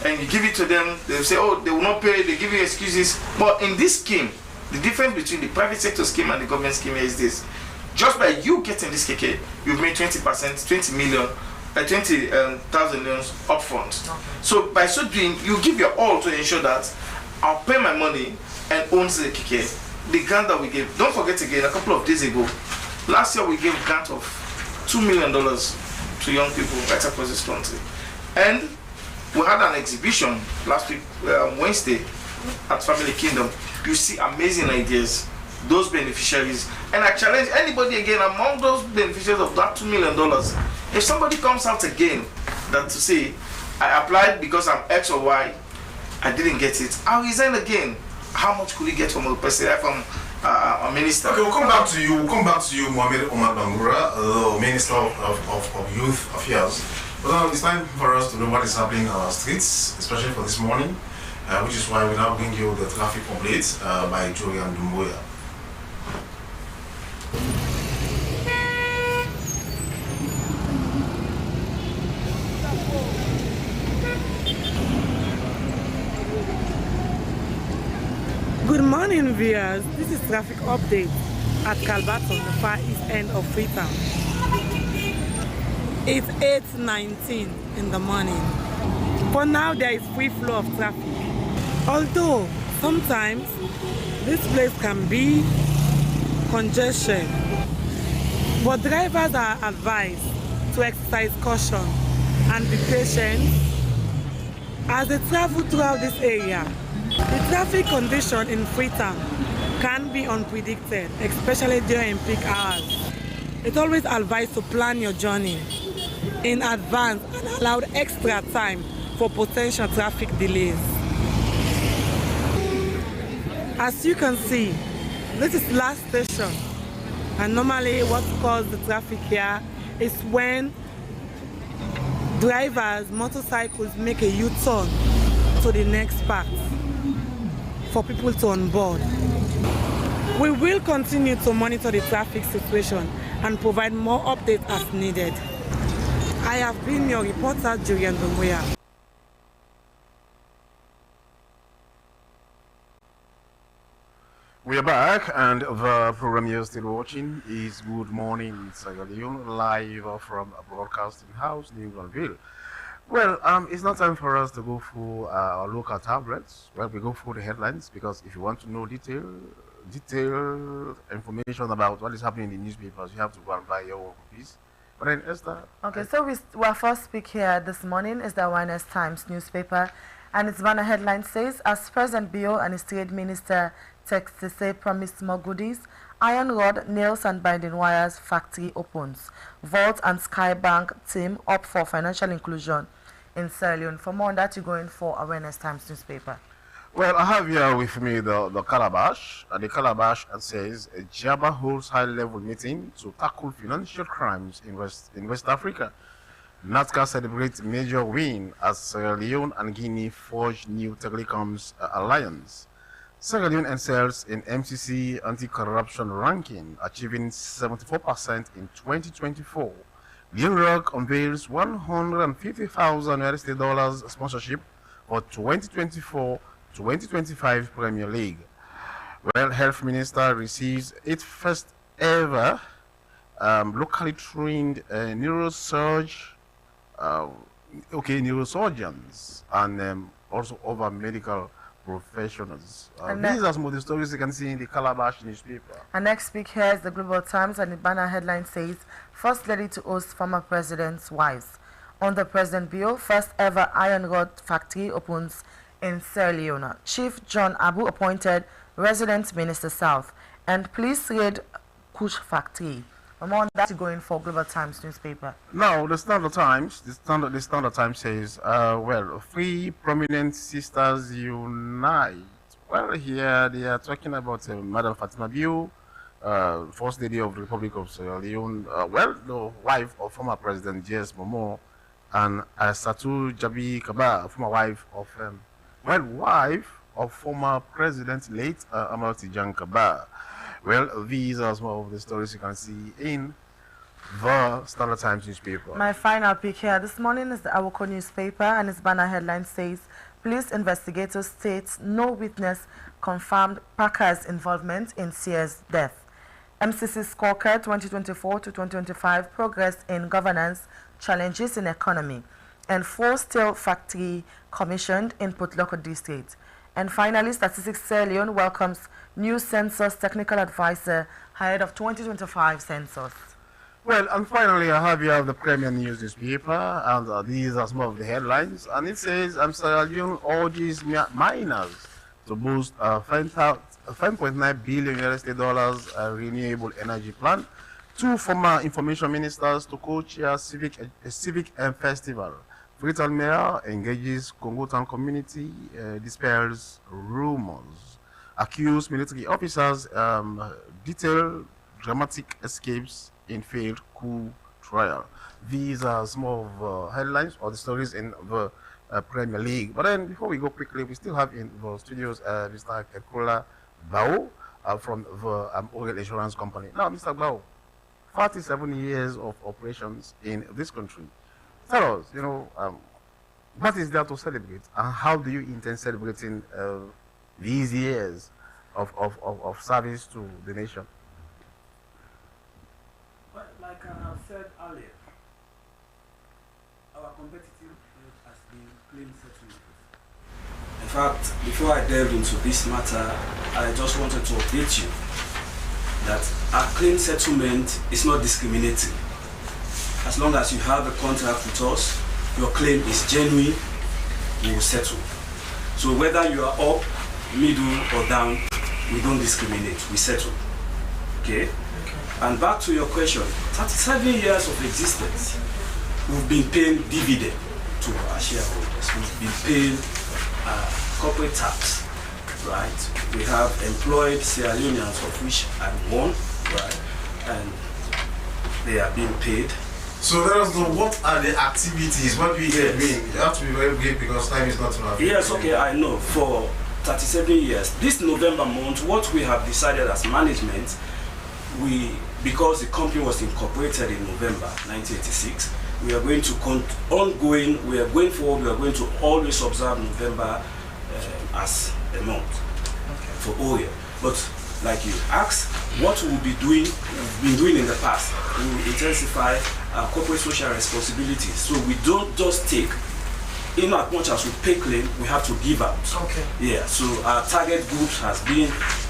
and you give it to them, they'll say, oh, they will not pay, they give you excuses. But in this scheme, the difference between the private sector scheme and the government scheme is this. Just by you getting this keke, you've made 20%, 20 million, 20,000 loans upfront. Okay. So by so doing, you give your all to ensure that I'll pay my money and owns the keke. The grant that we gave, don't forget again, a couple of days ago, last year we gave a grant of $2 million to young people right across this country. And we had an exhibition last week, Wednesday, at Family Kingdom. You see amazing ideas, those beneficiaries. And I challenge anybody again among those beneficiaries of that $2 million. If somebody comes out again that to say, I applied because I'm X or Y, I didn't get it, I'll resign again. How much could he get from a president, from a minister? Okay, we'll come back to you. Mohamed Omar Bangura, Minister of Youth Affairs. But now it's time for us to know what is happening in our streets, especially for this morning, which is why we now bring you the traffic updates by Julian Dumboya. Good morning, viewers. This is traffic update at Calbaton, the far east end of Freetown. It's 8:19 in the morning. For now, there is free flow of traffic. Although sometimes this place can be congestion, but drivers are advised to exercise caution and be patient as they travel throughout this area. The traffic condition in Freetown can be unpredicted, especially during peak hours. It's always advised to plan your journey in advance and allow extra time for potential traffic delays. As you can see, this is last station, and normally what causes the traffic here is when drivers, motorcycles make a U-turn to the next part for people to onboard. We will continue to monitor the traffic situation and provide more updates as needed. I have been your reporter, Julian Dumboya. We are back, and the program you're still watching is Good Morning Sierra Leone, live from a broadcasting house, New Granville. Well, it's not time for us to go through our local tablets. Well, we go through the headlines, because if you want to know detailed information about what is happening in the newspapers, you have to go and buy your own copies. But then, Esther. Okay, so our first speak here this morning is the Awareness Times newspaper, and its banner headline says, as President Bio and his trade minister text to say promised more goodies, iron rod, nails and binding wires factory opens. Vault and Skybank team up for financial inclusion in Sierra Leone. For more on that, you're going for Awareness Times newspaper. Well, I have here with me the Calabash. The Calabash says Jabba holds high-level meeting to tackle financial crimes in West Africa. NATCA celebrates major win as Sierra Leone and Guinea forge new telecoms alliance. Sierra Leone excels in MCC anti-corruption ranking, achieving 74% in 2024. Leon Rock unveils $150,000 sponsorship for 2024-2025 Premier League. Well, Health Minister receives its first ever locally trained neurosurgeons and also other medical professionals. These are some of the stories you can see in the Calabash newspaper. Our next speak here is the Global Times, and the banner headline says, First Lady to host former president's wives. Under President Bill, first ever iron rod factory opens in Sierra Leone. Chief John Abu appointed Resident Minister South, and police raid Kush factory. More on that going for Global Times newspaper. Now, the Standard Times says, well, three prominent sisters unite. Well, here they are talking about Madam Fatima Biu, First Lady of the Republic of Sierra Leone, well, the wife of former President J.S. Momoh, and Satu Jabi Kaba, former wife of, wife of former President late Amarty Jan Kaba. Well, these are some of the stories you can see in the Standard Times newspaper. My final pick here this morning is the Awoko newspaper, and its banner headline says, Police investigators state no witness confirmed Parker's involvement in Sierra's death. MCC scorecard 2024 to 2025 progress in governance, challenges in economy, and 4 steel factory commissioned in Port Loco district. And finally, Statistics Sierra Leone welcomes new census technical advisor ahead of 2025 census. Well, and finally, I have here the Premier News newspaper, and these are some of the headlines. And it says, Sierra Leone urges miners to boost $5.9 billion renewable energy plan. 2 former information ministers to co-chair civic festival. Freetown mayor engages Congo Town community, dispels rumors. Accused military officers detail dramatic escapes in failed coup trial. These are some of headlines or the stories in the Premier League. But then before we go quickly, we still have in the studios Mr. Kekola Bao from the Orient Insurance Company. Now, Mr. Bao, 47 years of operations in this country. Tell us, what is there to celebrate, and how do you intend celebrating these years of service to the nation? Well, like I have said earlier, our competitive edge has been claim settlement. In fact, before I delve into this matter, I just wanted to update you that our claim settlement is not discriminating. As long as you have a contract with us, your claim is genuine, we will settle. So whether you are up, middle or down, we don't discriminate, we settle. Okay? And back to your question, 37 years of existence, we've been paying dividend to our shareholders. We've been paying corporate tax, right? We have employed Sierra Leoneans, of which I'm one, right? And they are being paid. So let us know, what are the activities? What do you mean? You have to be very brief because time is not enough. Yes, okay, I know. For 37 years, this November month, what we have decided as management, because the company was incorporated in November 1986, we are going to we are going forward, we are going to always observe November as a month for Orient. But like you asked, what we've been doing in the past, we will intensify our corporate social responsibilities. So we don't just take, in as much as we pay claim, we have to give out. Okay. Yeah, so our target groups has been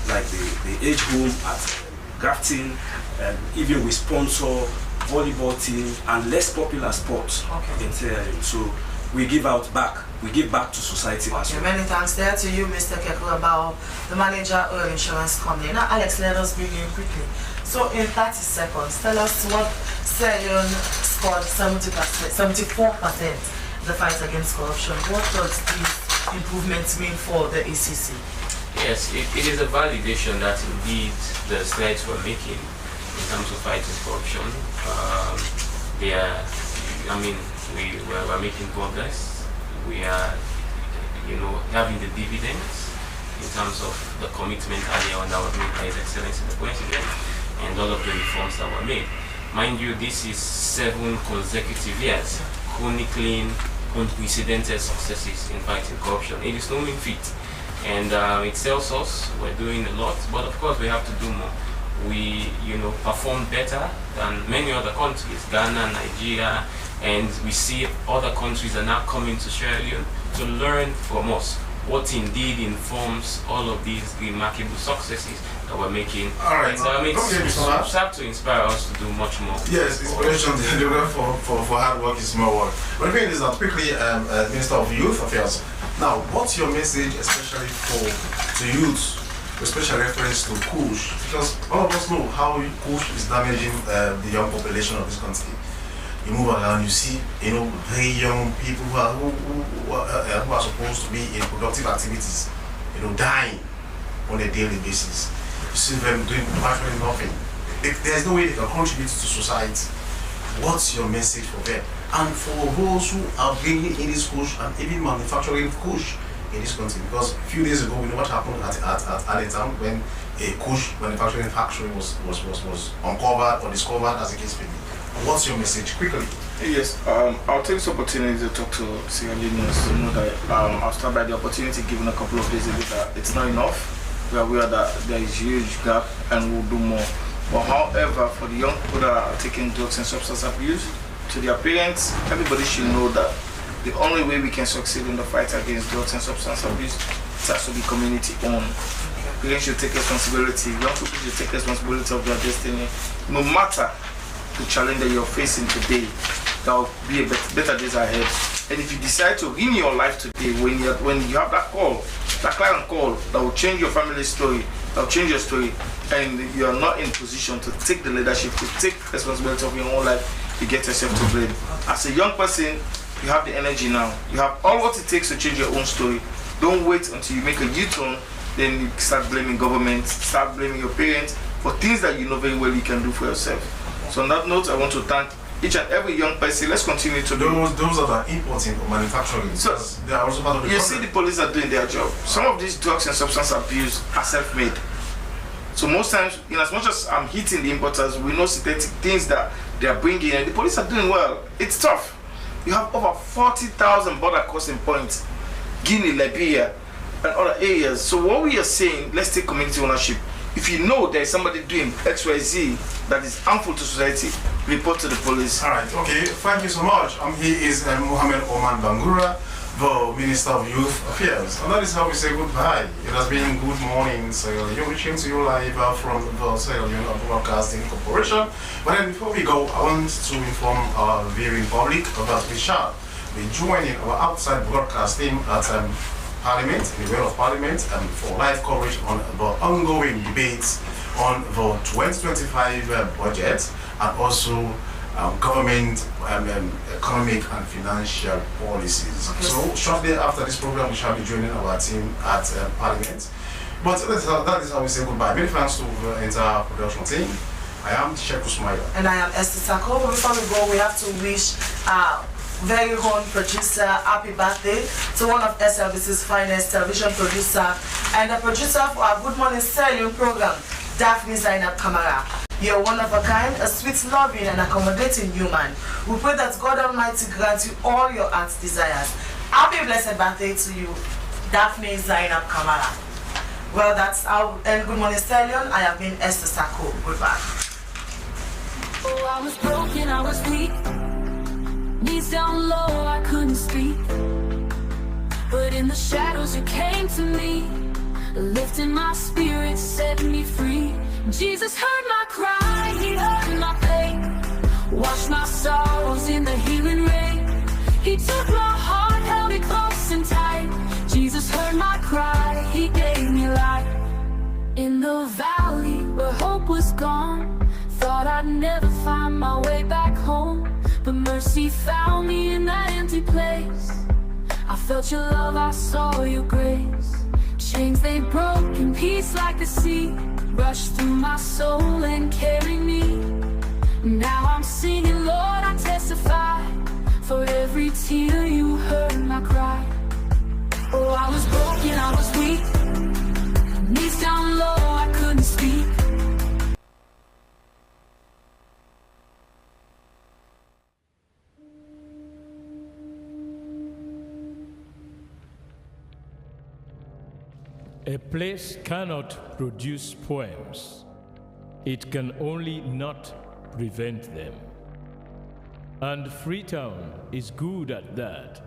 like the age home at Grafton, and even we sponsor volleyball team and less popular sports in Sierra Leone. So we give out back. We give back to society as well. Many thanks there to you, Mr. Kekola Bao, the manager of the insurance company. Now, Alex, let us bring you quickly. So, in 30 seconds, tell us what Sierra Leone scored 74% in the fight against corruption. What does this improvements mean for the ECC? Yes, it is a validation that indeed the strides we're making in terms of fighting corruption, we're making progress. We are, having the dividends in terms of the commitment earlier on that was made by His Excellency the President and all of the reforms that were made. Mind you, this is 7 consecutive years, chronicling unprecedented successes in fighting corruption. It is no mean feat, and it tells us we're doing a lot, but of course we have to do more. We, perform better than many other countries, Ghana, Nigeria, and we see other countries are now coming to Sierra Leone to learn from us what indeed informs all of these remarkable successes that we're making. All right. And it serves to inspire us to do much more. Yes, inspiration for hard work is more work. But the thing is that quickly, Minister of Youth Affairs. Now, what's your message, especially to youth, especially reference to Kush? Because all of us know how Kush is damaging the young population of this country. You move around, you see, very young people who are supposed to be in productive activities, dying on a daily basis. You see them doing virtually nothing. If there's no way they can contribute to society, what's your message for them? And for those who are bringing in this Kush and even manufacturing Kush in this country, because a few days ago we know what happened at Freetown when a Kush manufacturing factory was uncovered or discovered, as the case may be. What's your message, quickly? Yes, I'll take this opportunity to talk to Sierra Leoneans to know that I'll start by the opportunity given a couple of days ago that it's not enough. We are aware that there is a huge gap and we'll do more. But however, for the young people that are taking drugs and substance abuse, to their parents, everybody should know that the only way we can succeed in the fight against drugs and substance abuse it has to be community owned. Parents should take responsibility. Young people should take responsibility of their destiny, no matter the challenge that you're facing today. There will be a better days ahead. And if you decide to win your life today, when you have that client call that will change your family story, that will change your story, and you are not in position to take the leadership, to take responsibility of your own life, you get yourself to blame. As a young person, you have the energy now. You have all what it takes to change your own story. Don't wait until you make a U-turn, then you start blaming government, start blaming your parents for things that you know very well you can do for yourself. So on that note, I want to thank each and every young person. Let's continue to do those that are importing or manufacturing. So they are also part of the you see, the police are doing their job. Some of these drugs and substance abuse are self-made. So most times, in as much as I'm hitting the importers, we know synthetic things that they are bringing, and the police are doing well. It's tough. You have over 40,000 border crossing points, Guinea, Liberia, and other areas. So what we are saying, let's take community ownership. If you know there is somebody doing XYZ that is harmful to society, report to the police. All right, okay, thank you so much. He is Mohammed Oman Bangura, the Minister of Youth Affairs. And that is how we say goodbye. It has been good morning, Sierra Leone. We came to you live from the Sierra Leone Broadcasting Corporation. But then before we go, I want to inform our viewing public that we shall be joining our outside broadcasting at Parliament, in the Way of Parliament, for live coverage on the ongoing debates on the 2025 budget and also government economic and financial policies. Okay. So shortly after this program, we shall be joining our team at Parliament. But that is how we say goodbye. Many thanks to the entire production team. I am Sheikh Usmaila. And I am Esther Sako. But before we go, we have to wish very own producer happy birthday to one of Slbc's finest television producer and the producer for our Good Morning Sierra Leone program, Daphne Zainab Kamara. You're one of a kind, a sweet, loving and accommodating human. We pray that God Almighty grant you all your heart's desires. Happy blessed birthday to you, Daphne Zainab Kamara. Well, that's our end Good Morning Sierra Leone. I have been Esther Sako. Goodbye. Oh, I was broken, I was weak. Knees down low, I couldn't speak. But in the shadows you came to me, lifting my spirit, set me free. Jesus heard my cry, he heard my pain, washed my sorrows in the healing rain. He took my heart, held it close and tight. Jesus heard my cry, he gave me life. In the valley where hope was gone, thought I'd never find my way back home. But mercy found me in that empty place. I felt your love, I saw your grace. Chains they broke in peace like the sea, rushed through my soul and carried me. Now I'm singing, Lord, I testify. For every tear you heard my cry. Oh, I was broken, I was weak. Knees down low, I couldn't speak. A place cannot produce poems. It can only not prevent them. And Freetown is good at that,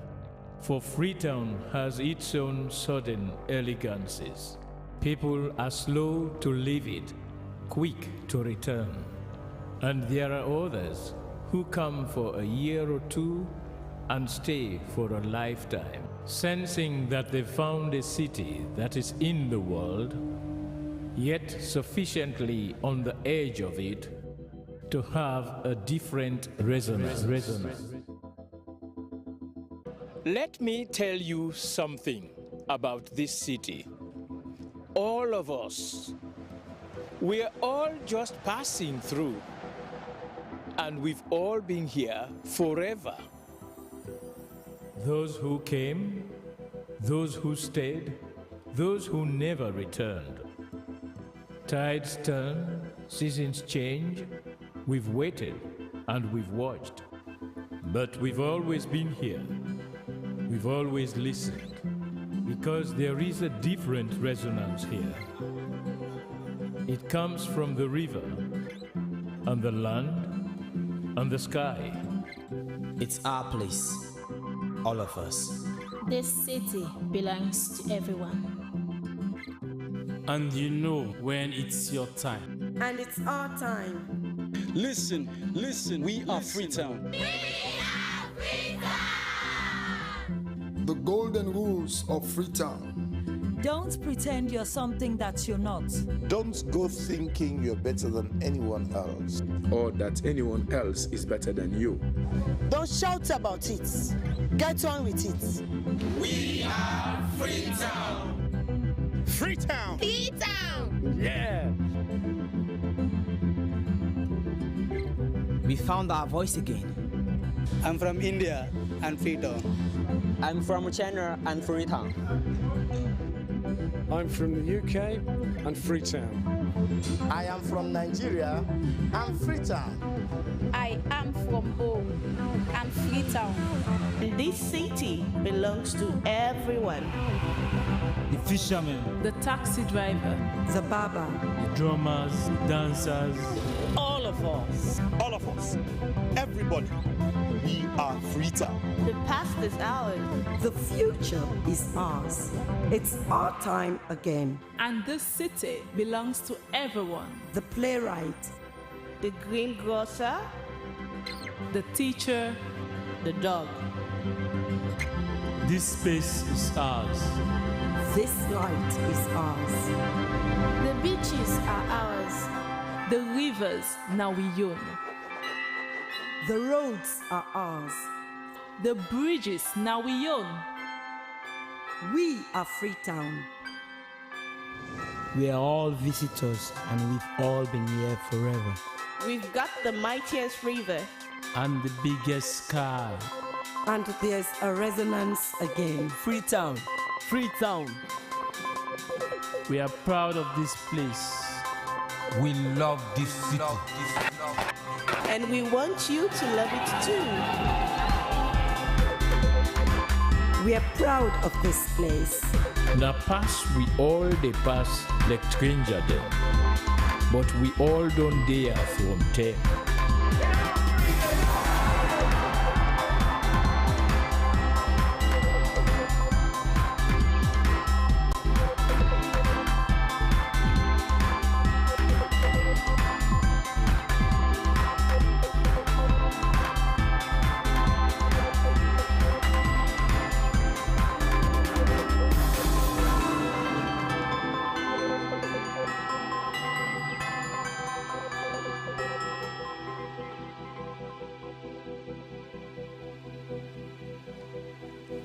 for Freetown has its own sudden elegances. People are slow to leave it, quick to return. And there are others who come for a year or two and stay for a lifetime, sensing that they found a city that is in the world, yet sufficiently on the edge of it to have a different resonance. Let me tell you something about this city. All of us, we're all just passing through, and we've all been here forever. Those who came, those who stayed, those who never returned. Tides turn, seasons change. We've waited and we've watched, but we've always been here. We've always listened, because there is a different resonance here. It comes from the river, and the land, and the sky. It's our place, all of us. This city belongs to everyone. And you know when it's your time. And it's our time. Listen, we are Freetown. The golden rules of Freetown. Don't pretend you're something that you're not. Don't go thinking you're better than anyone else, or that anyone else is better than you. Don't shout about it. Get on with it. We are Freetown. Freetown. Freetown. Yeah. We found our voice again. I'm from India and Freetown. I'm from China and Freetown. I'm from the UK and Freetown. I am from Nigeria and Freetown. I am from home and Freetown. This city belongs to everyone. The fishermen, the taxi driver, the barber, the drummers, the dancers. All of us. All of us. Everybody. We are Freetown. The past is ours. The future is ours. It's our time again. And this city belongs to everyone. The playwright, the greengrocer, the teacher, the dog. This space is ours. This light is ours. The beaches are ours. The rivers now we own. The roads are ours. The bridges now we own. We are Freetown. We are all visitors and we've all been here forever. We've got the mightiest river. And the biggest sky. And there's a resonance again. Freetown. Freetown. We are proud of this place. We love this city. And we want you to love it too. We are proud of this place. Now pass we all they pass like stranger them, but we all don't dare from them.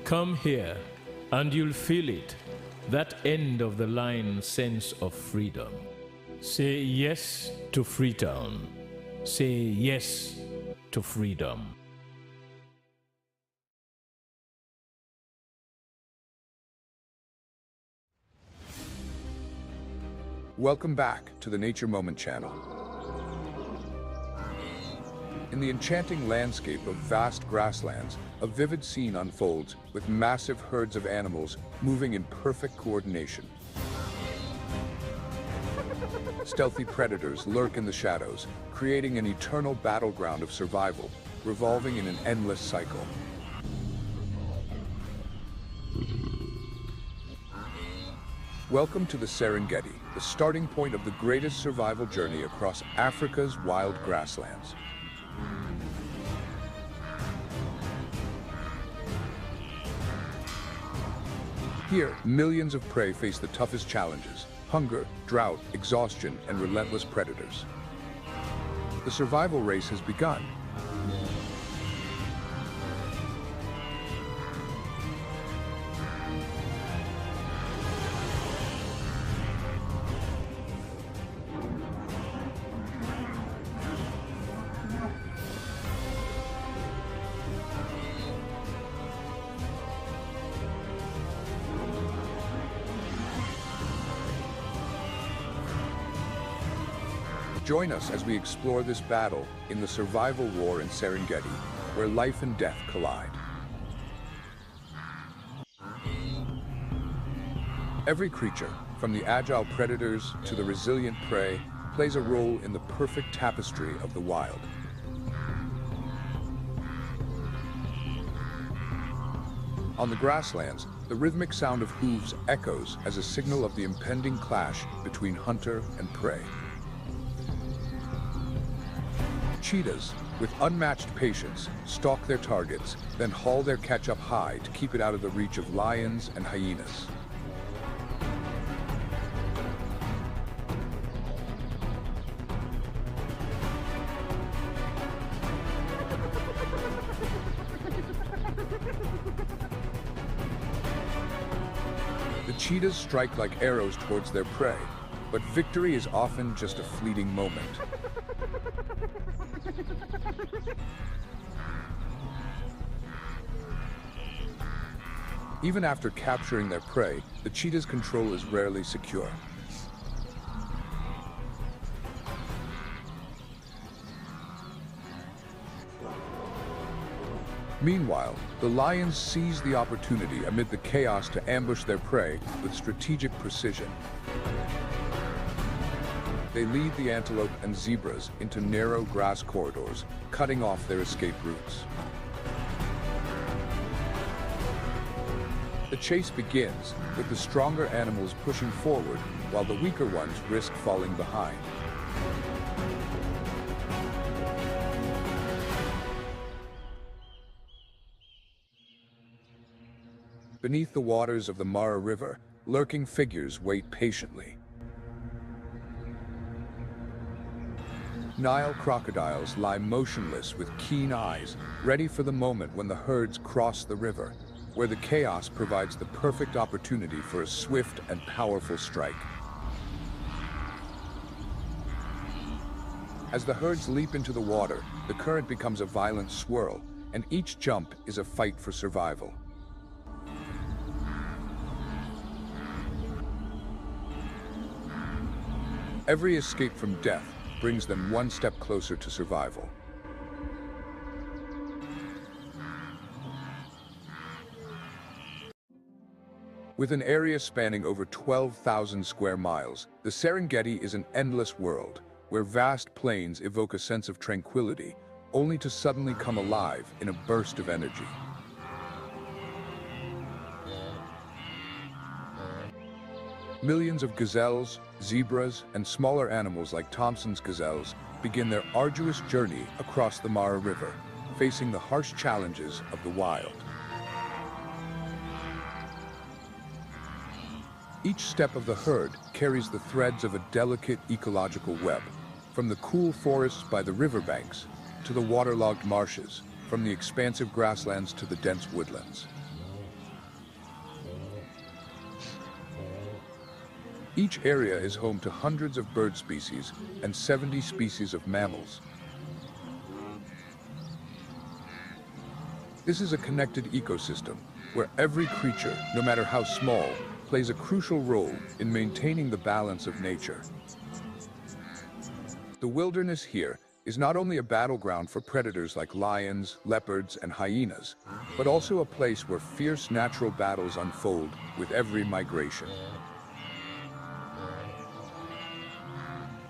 Come here and you'll feel it, that end of the line sense of freedom. Say yes to Freetown. Say yes to freedom. Welcome back to the Nature Moment channel. In the enchanting landscape of vast grasslands, a vivid scene unfolds with massive herds of animals moving in perfect coordination. Stealthy predators lurk in the shadows, creating an eternal battleground of survival, revolving in an endless cycle. Welcome to the Serengeti, the starting point of the greatest survival journey across Africa's wild grasslands. Here, millions of prey face the toughest challenges: hunger, drought, exhaustion, and relentless predators. The survival race has begun. Join us as we explore this battle in the survival war in Serengeti, where life and death collide. Every creature, from the agile predators to the resilient prey, plays a role in the perfect tapestry of the wild. On the grasslands, the rhythmic sound of hooves echoes as a signal of the impending clash between hunter and prey. Cheetahs, with unmatched patience, stalk their targets, then haul their catch up high to keep it out of the reach of lions and hyenas. The cheetahs strike like arrows towards their prey, but victory is often just a fleeting moment. Even after capturing their prey, the cheetah's control is rarely secure. Meanwhile, the lions seize the opportunity amid the chaos to ambush their prey with strategic precision. They lead the antelope and zebras into narrow grass corridors, cutting off their escape routes. The chase begins, with the stronger animals pushing forward, while the weaker ones risk falling behind. Beneath the waters of the Mara River, lurking figures wait patiently. Nile crocodiles lie motionless with keen eyes, ready for the moment when the herds cross the river, where the chaos provides the perfect opportunity for a swift and powerful strike. As the herds leap into the water, the current becomes a violent swirl, and each jump is a fight for survival. Every escape from death brings them one step closer to survival. With an area spanning over 12,000 square miles, the Serengeti is an endless world, where vast plains evoke a sense of tranquility, only to suddenly come alive in a burst of energy. Millions of gazelles, zebras, and smaller animals like Thompson's gazelles begin their arduous journey across the Mara River, facing the harsh challenges of the wild. Each step of the herd carries the threads of a delicate ecological web, from the cool forests by the riverbanks to the waterlogged marshes, from the expansive grasslands to the dense woodlands. Each area is home to hundreds of bird species and 70 species of mammals. This is a connected ecosystem where every creature, no matter how small, plays a crucial role in maintaining the balance of nature. The wilderness here is not only a battleground for predators like lions, leopards, and hyenas, but also a place where fierce natural battles unfold with every migration.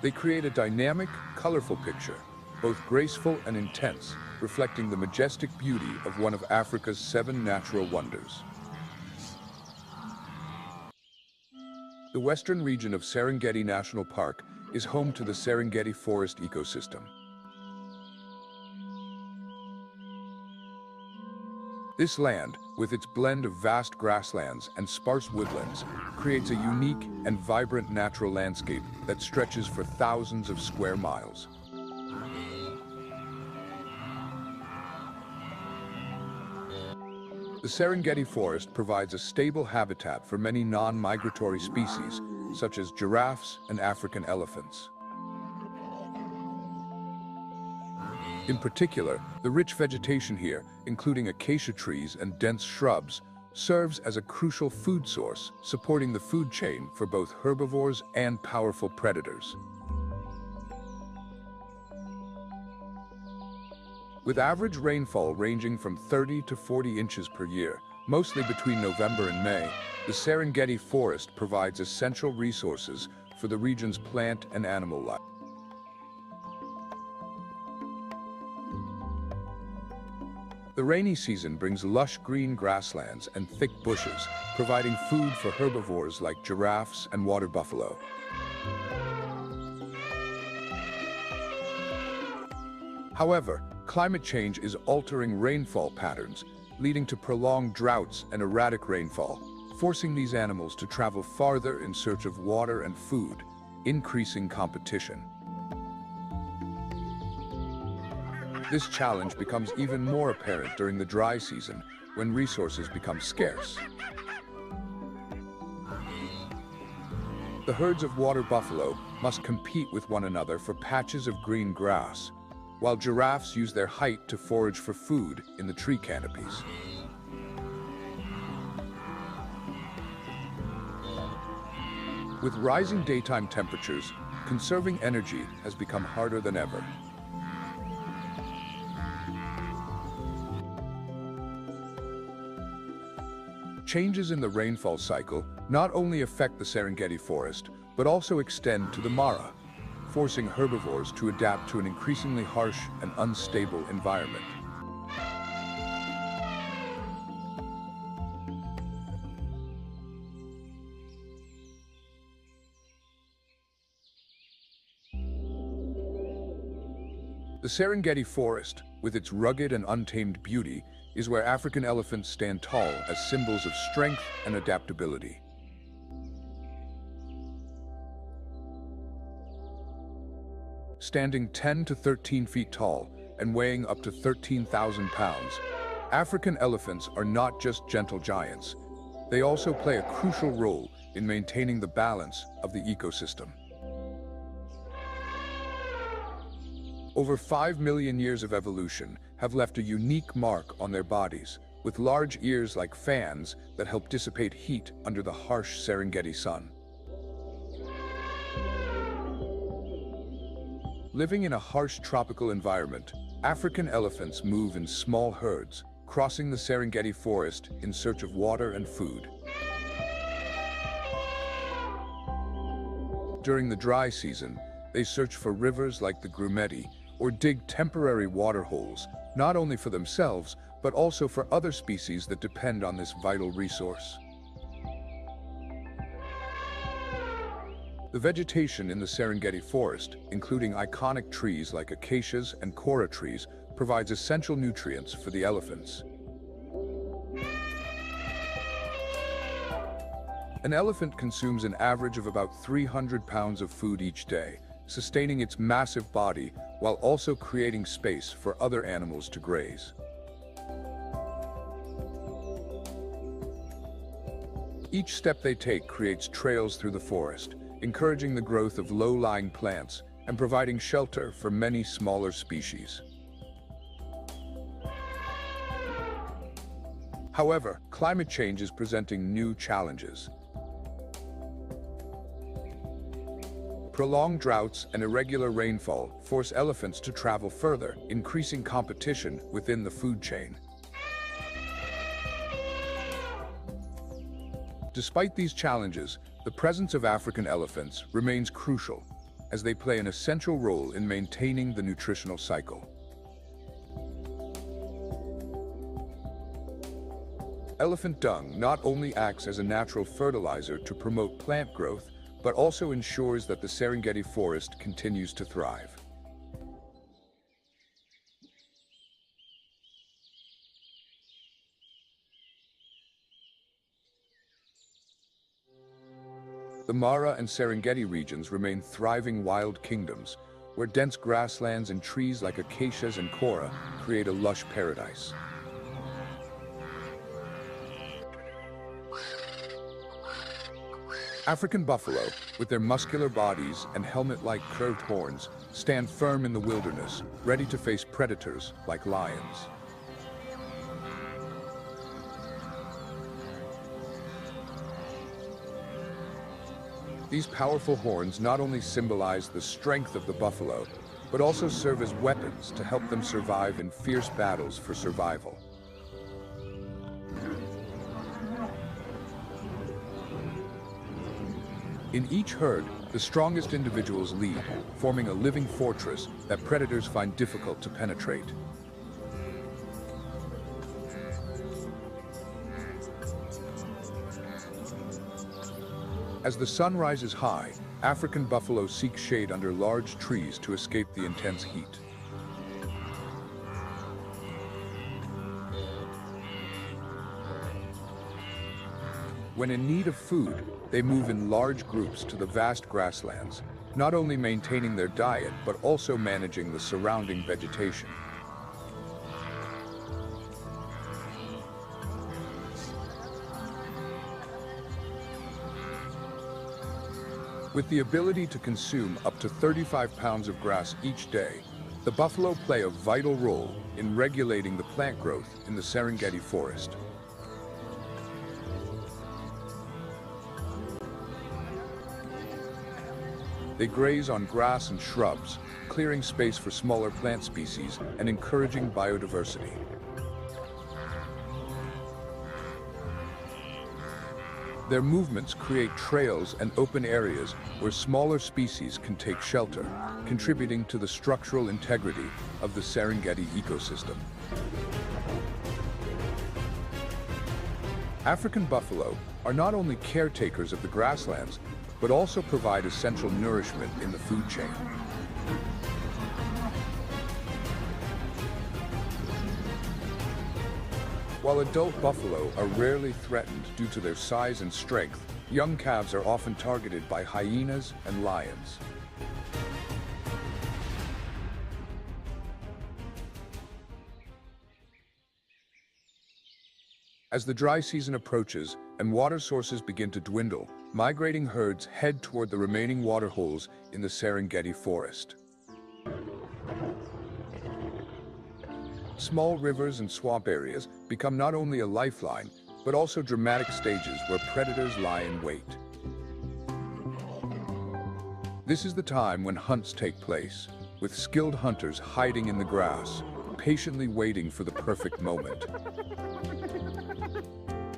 They create a dynamic, colorful picture, both graceful and intense, reflecting the majestic beauty of one of Africa's 7 natural wonders. The western region of Serengeti National Park is home to the Serengeti Forest ecosystem. This land, with its blend of vast grasslands and sparse woodlands, creates a unique and vibrant natural landscape that stretches for thousands of square miles. The Serengeti Forest provides a stable habitat for many non-migratory species, such as giraffes and African elephants. In particular, the rich vegetation here, including acacia trees and dense shrubs, serves as a crucial food source, supporting the food chain for both herbivores and powerful predators. With average rainfall ranging from 30 to 40 inches per year, mostly between November and May, the Serengeti Forest provides essential resources for the region's plant and animal life. The rainy season brings lush green grasslands and thick bushes, providing food for herbivores like giraffes and water buffalo. However, climate change is altering rainfall patterns, leading to prolonged droughts and erratic rainfall, forcing these animals to travel farther in search of water and food, increasing competition. This challenge becomes even more apparent during the dry season, when resources become scarce. The herds of water buffalo must compete with one another for patches of green grass, while giraffes use their height to forage for food in the tree canopies. With rising daytime temperatures, conserving energy has become harder than ever. Changes in the rainfall cycle not only affect the Serengeti forest, but also extend to the Mara, forcing herbivores to adapt to an increasingly harsh and unstable environment. The Serengeti forest, with its rugged and untamed beauty, is where African elephants stand tall as symbols of strength and adaptability. Standing 10 to 13 feet tall and weighing up to 13,000 pounds, African elephants are not just gentle giants. They also play a crucial role in maintaining the balance of the ecosystem. Over 5 million years of evolution have left a unique mark on their bodies, with large ears like fans that help dissipate heat under the harsh Serengeti sun. Living in a harsh tropical environment, African elephants move in small herds, crossing the Serengeti forest in search of water and food. During the dry season, they search for rivers like the Grumeti or dig temporary water holes, not only for themselves, but also for other species that depend on this vital resource. The vegetation in the Serengeti forest, including iconic trees like acacias and kora trees, provides essential nutrients for the elephants. An elephant consumes an average of about 300 pounds of food each day, sustaining its massive body while also creating space for other animals to graze. Each step they take creates trails through the forest, encouraging the growth of low-lying plants and providing shelter for many smaller species. However, climate change is presenting new challenges. Prolonged droughts and irregular rainfall force elephants to travel further, increasing competition within the food chain. Despite these challenges, the presence of African elephants remains crucial, as they play an essential role in maintaining the nutritional cycle. Elephant dung not only acts as a natural fertilizer to promote plant growth, but also ensures that the Serengeti forest continues to thrive. The Mara and Serengeti regions remain thriving wild kingdoms, where dense grasslands and trees like acacias and kora create a lush paradise. African buffalo, with their muscular bodies and helmet-like curved horns, stand firm in the wilderness, ready to face predators like lions. These powerful horns not only symbolize the strength of the buffalo, but also serve as weapons to help them survive in fierce battles for survival. In each herd, the strongest individuals lead, forming a living fortress that predators find difficult to penetrate. As the sun rises high, African buffalo seek shade under large trees to escape the intense heat. When in need of food, they move in large groups to the vast grasslands, not only maintaining their diet, but also managing the surrounding vegetation. With the ability to consume up to 35 pounds of grass each day, the buffalo play a vital role in regulating the plant growth in the Serengeti forest. They graze on grass and shrubs, clearing space for smaller plant species and encouraging biodiversity. Their movements create trails and open areas where smaller species can take shelter, contributing to the structural integrity of the Serengeti ecosystem. African buffalo are not only caretakers of the grasslands, but also provide essential nourishment in the food chain. While adult buffalo are rarely threatened due to their size and strength, young calves are often targeted by hyenas and lions. As the dry season approaches and water sources begin to dwindle, migrating herds head toward the remaining water holes in the Serengeti forest. Small rivers and swamp areas become not only a lifeline, but also dramatic stages where predators lie in wait. This is the time when hunts take place, with skilled hunters hiding in the grass, patiently waiting for the perfect moment.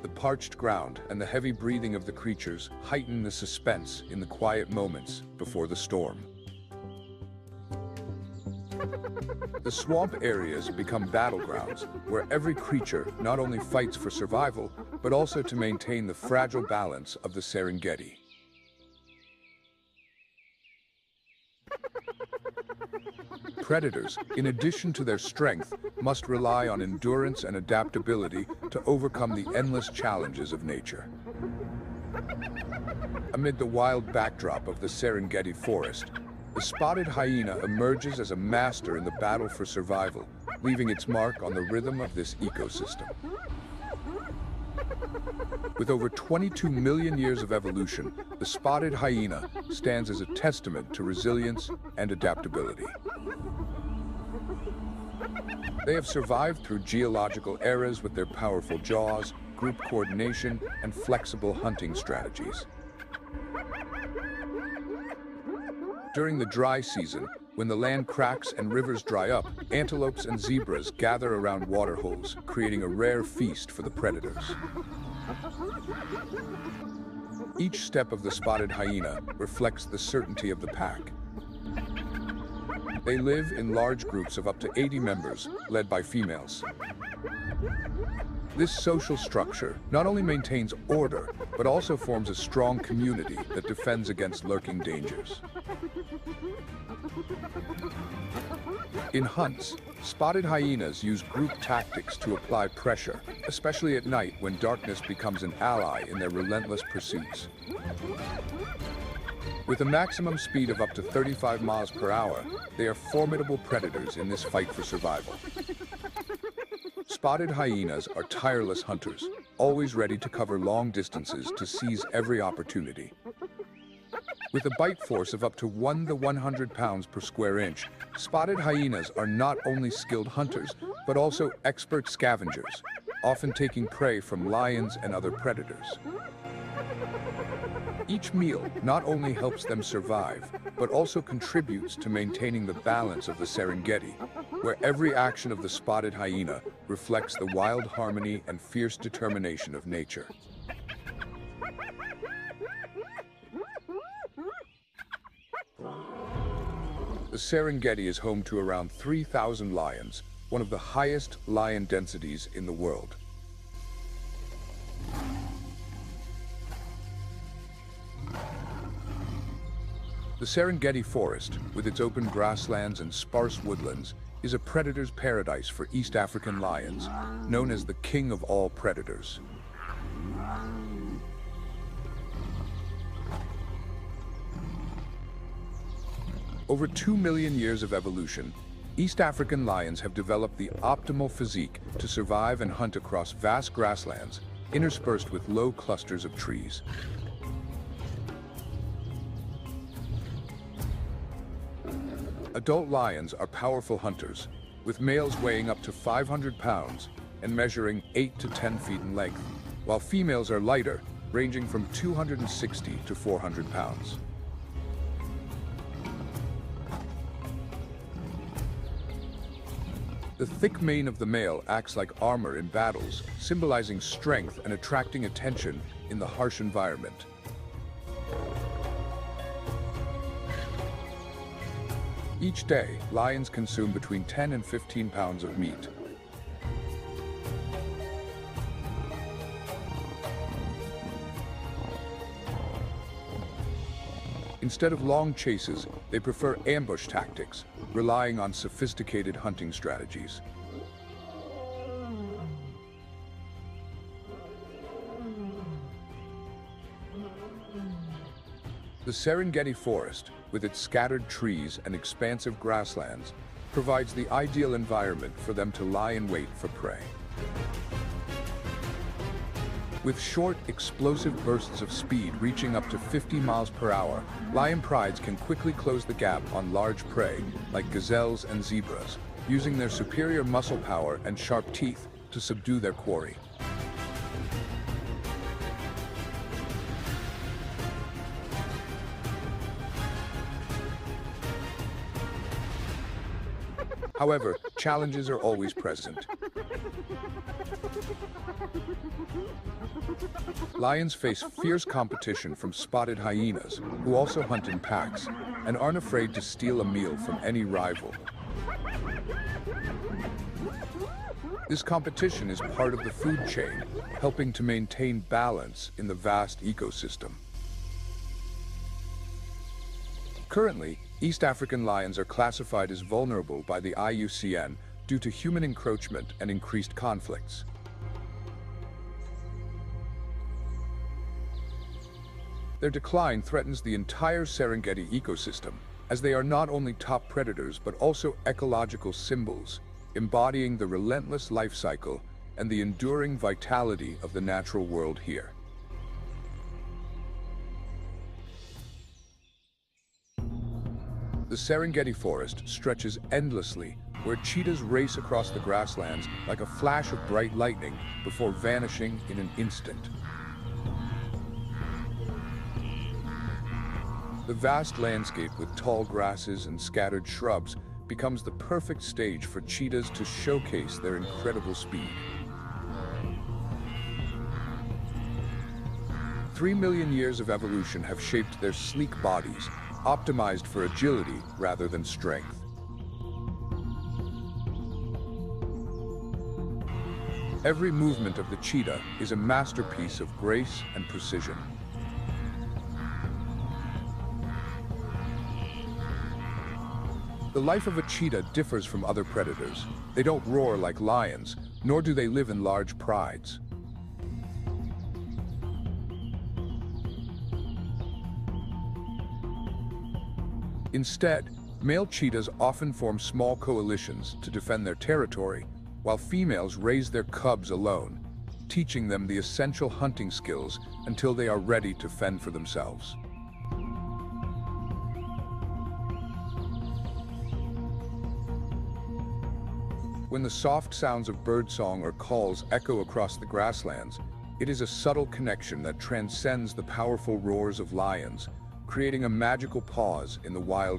The parched ground and the heavy breathing of the creatures heighten the suspense in the quiet moments before the storm. The swamp areas become battlegrounds where every creature not only fights for survival, but also to maintain the fragile balance of the Serengeti. Predators, in addition to their strength, must rely on endurance and adaptability to overcome the endless challenges of nature. Amid the wild backdrop of the Serengeti forest, the spotted hyena emerges as a master in the battle for survival, leaving its mark on the rhythm of this ecosystem. With over 22 million years of evolution, the spotted hyena stands as a testament to resilience and adaptability. They have survived through geological eras with their powerful jaws, group coordination, and flexible hunting strategies. During the dry season, when the land cracks and rivers dry up, antelopes and zebras gather around waterholes, creating a rare feast for the predators. Each step of the spotted hyena reflects the certainty of the pack. They live in large groups of up to 80 members, led by females. This social structure not only maintains order, but also forms a strong community that defends against lurking dangers. In hunts, spotted hyenas use group tactics to apply pressure, especially at night when darkness becomes an ally in their relentless pursuits. With a maximum speed of up to 35 miles per hour, they are formidable predators in this fight for survival. Spotted hyenas are tireless hunters, always ready to cover long distances to seize every opportunity. With a bite force of up to 1 to 100 pounds per square inch, spotted hyenas are not only skilled hunters, but also expert scavengers, often taking prey from lions and other predators. Each meal not only helps them survive, but also contributes to maintaining the balance of the Serengeti, where every action of the spotted hyena reflects the wild harmony and fierce determination of nature. The Serengeti is home to around 3,000 lions, one of the highest lion densities in the world. The Serengeti forest, with its open grasslands and sparse woodlands, is a predator's paradise for East African lions, known as the king of all predators. Over 2 million years of evolution, East African lions have developed the optimal physique to survive and hunt across vast grasslands, interspersed with low clusters of trees. Adult lions are powerful hunters, with males weighing up to 500 pounds and measuring 8 to 10 feet in length, while females are lighter, ranging from 260 to 400 pounds. The thick mane of the male acts like armor in battles, symbolizing strength and attracting attention in the harsh environment. Each day, lions consume between 10 and 15 pounds of meat. Instead of long chases, they prefer ambush tactics, relying on sophisticated hunting strategies. The Serengeti forest, with its scattered trees and expansive grasslands, provides the ideal environment for them to lie in wait for prey. With short, explosive bursts of speed reaching up to 50 miles per hour, lion prides can quickly close the gap on large prey, like gazelles and zebras, using their superior muscle power and sharp teeth to subdue their quarry. However, challenges are always present. Lions face fierce competition from spotted hyenas, who also hunt in packs, and aren't afraid to steal a meal from any rival. This competition is part of the food chain, helping to maintain balance in the vast ecosystem. Currently, East African lions are classified as vulnerable by the IUCN due to human encroachment and increased conflicts. Their decline threatens the entire Serengeti ecosystem, as they are not only top predators but also ecological symbols, embodying the relentless life cycle and the enduring vitality of the natural world here. The Serengeti forest stretches endlessly, where cheetahs race across the grasslands like a flash of bright lightning before vanishing in an instant. The vast landscape with tall grasses and scattered shrubs becomes the perfect stage for cheetahs to showcase their incredible speed. 3 million years of evolution have shaped their sleek bodies, optimized for agility rather than strength. Every movement of the cheetah is a masterpiece of grace and precision. The life of a cheetah differs from other predators. They don't roar like lions, nor do they live in large prides. Instead, male cheetahs often form small coalitions to defend their territory, while females raise their cubs alone, teaching them the essential hunting skills until they are ready to fend for themselves. When the soft sounds of birdsong or calls echo across the grasslands, it is a subtle connection that transcends the powerful roars of lions, creating a magical pause in the wild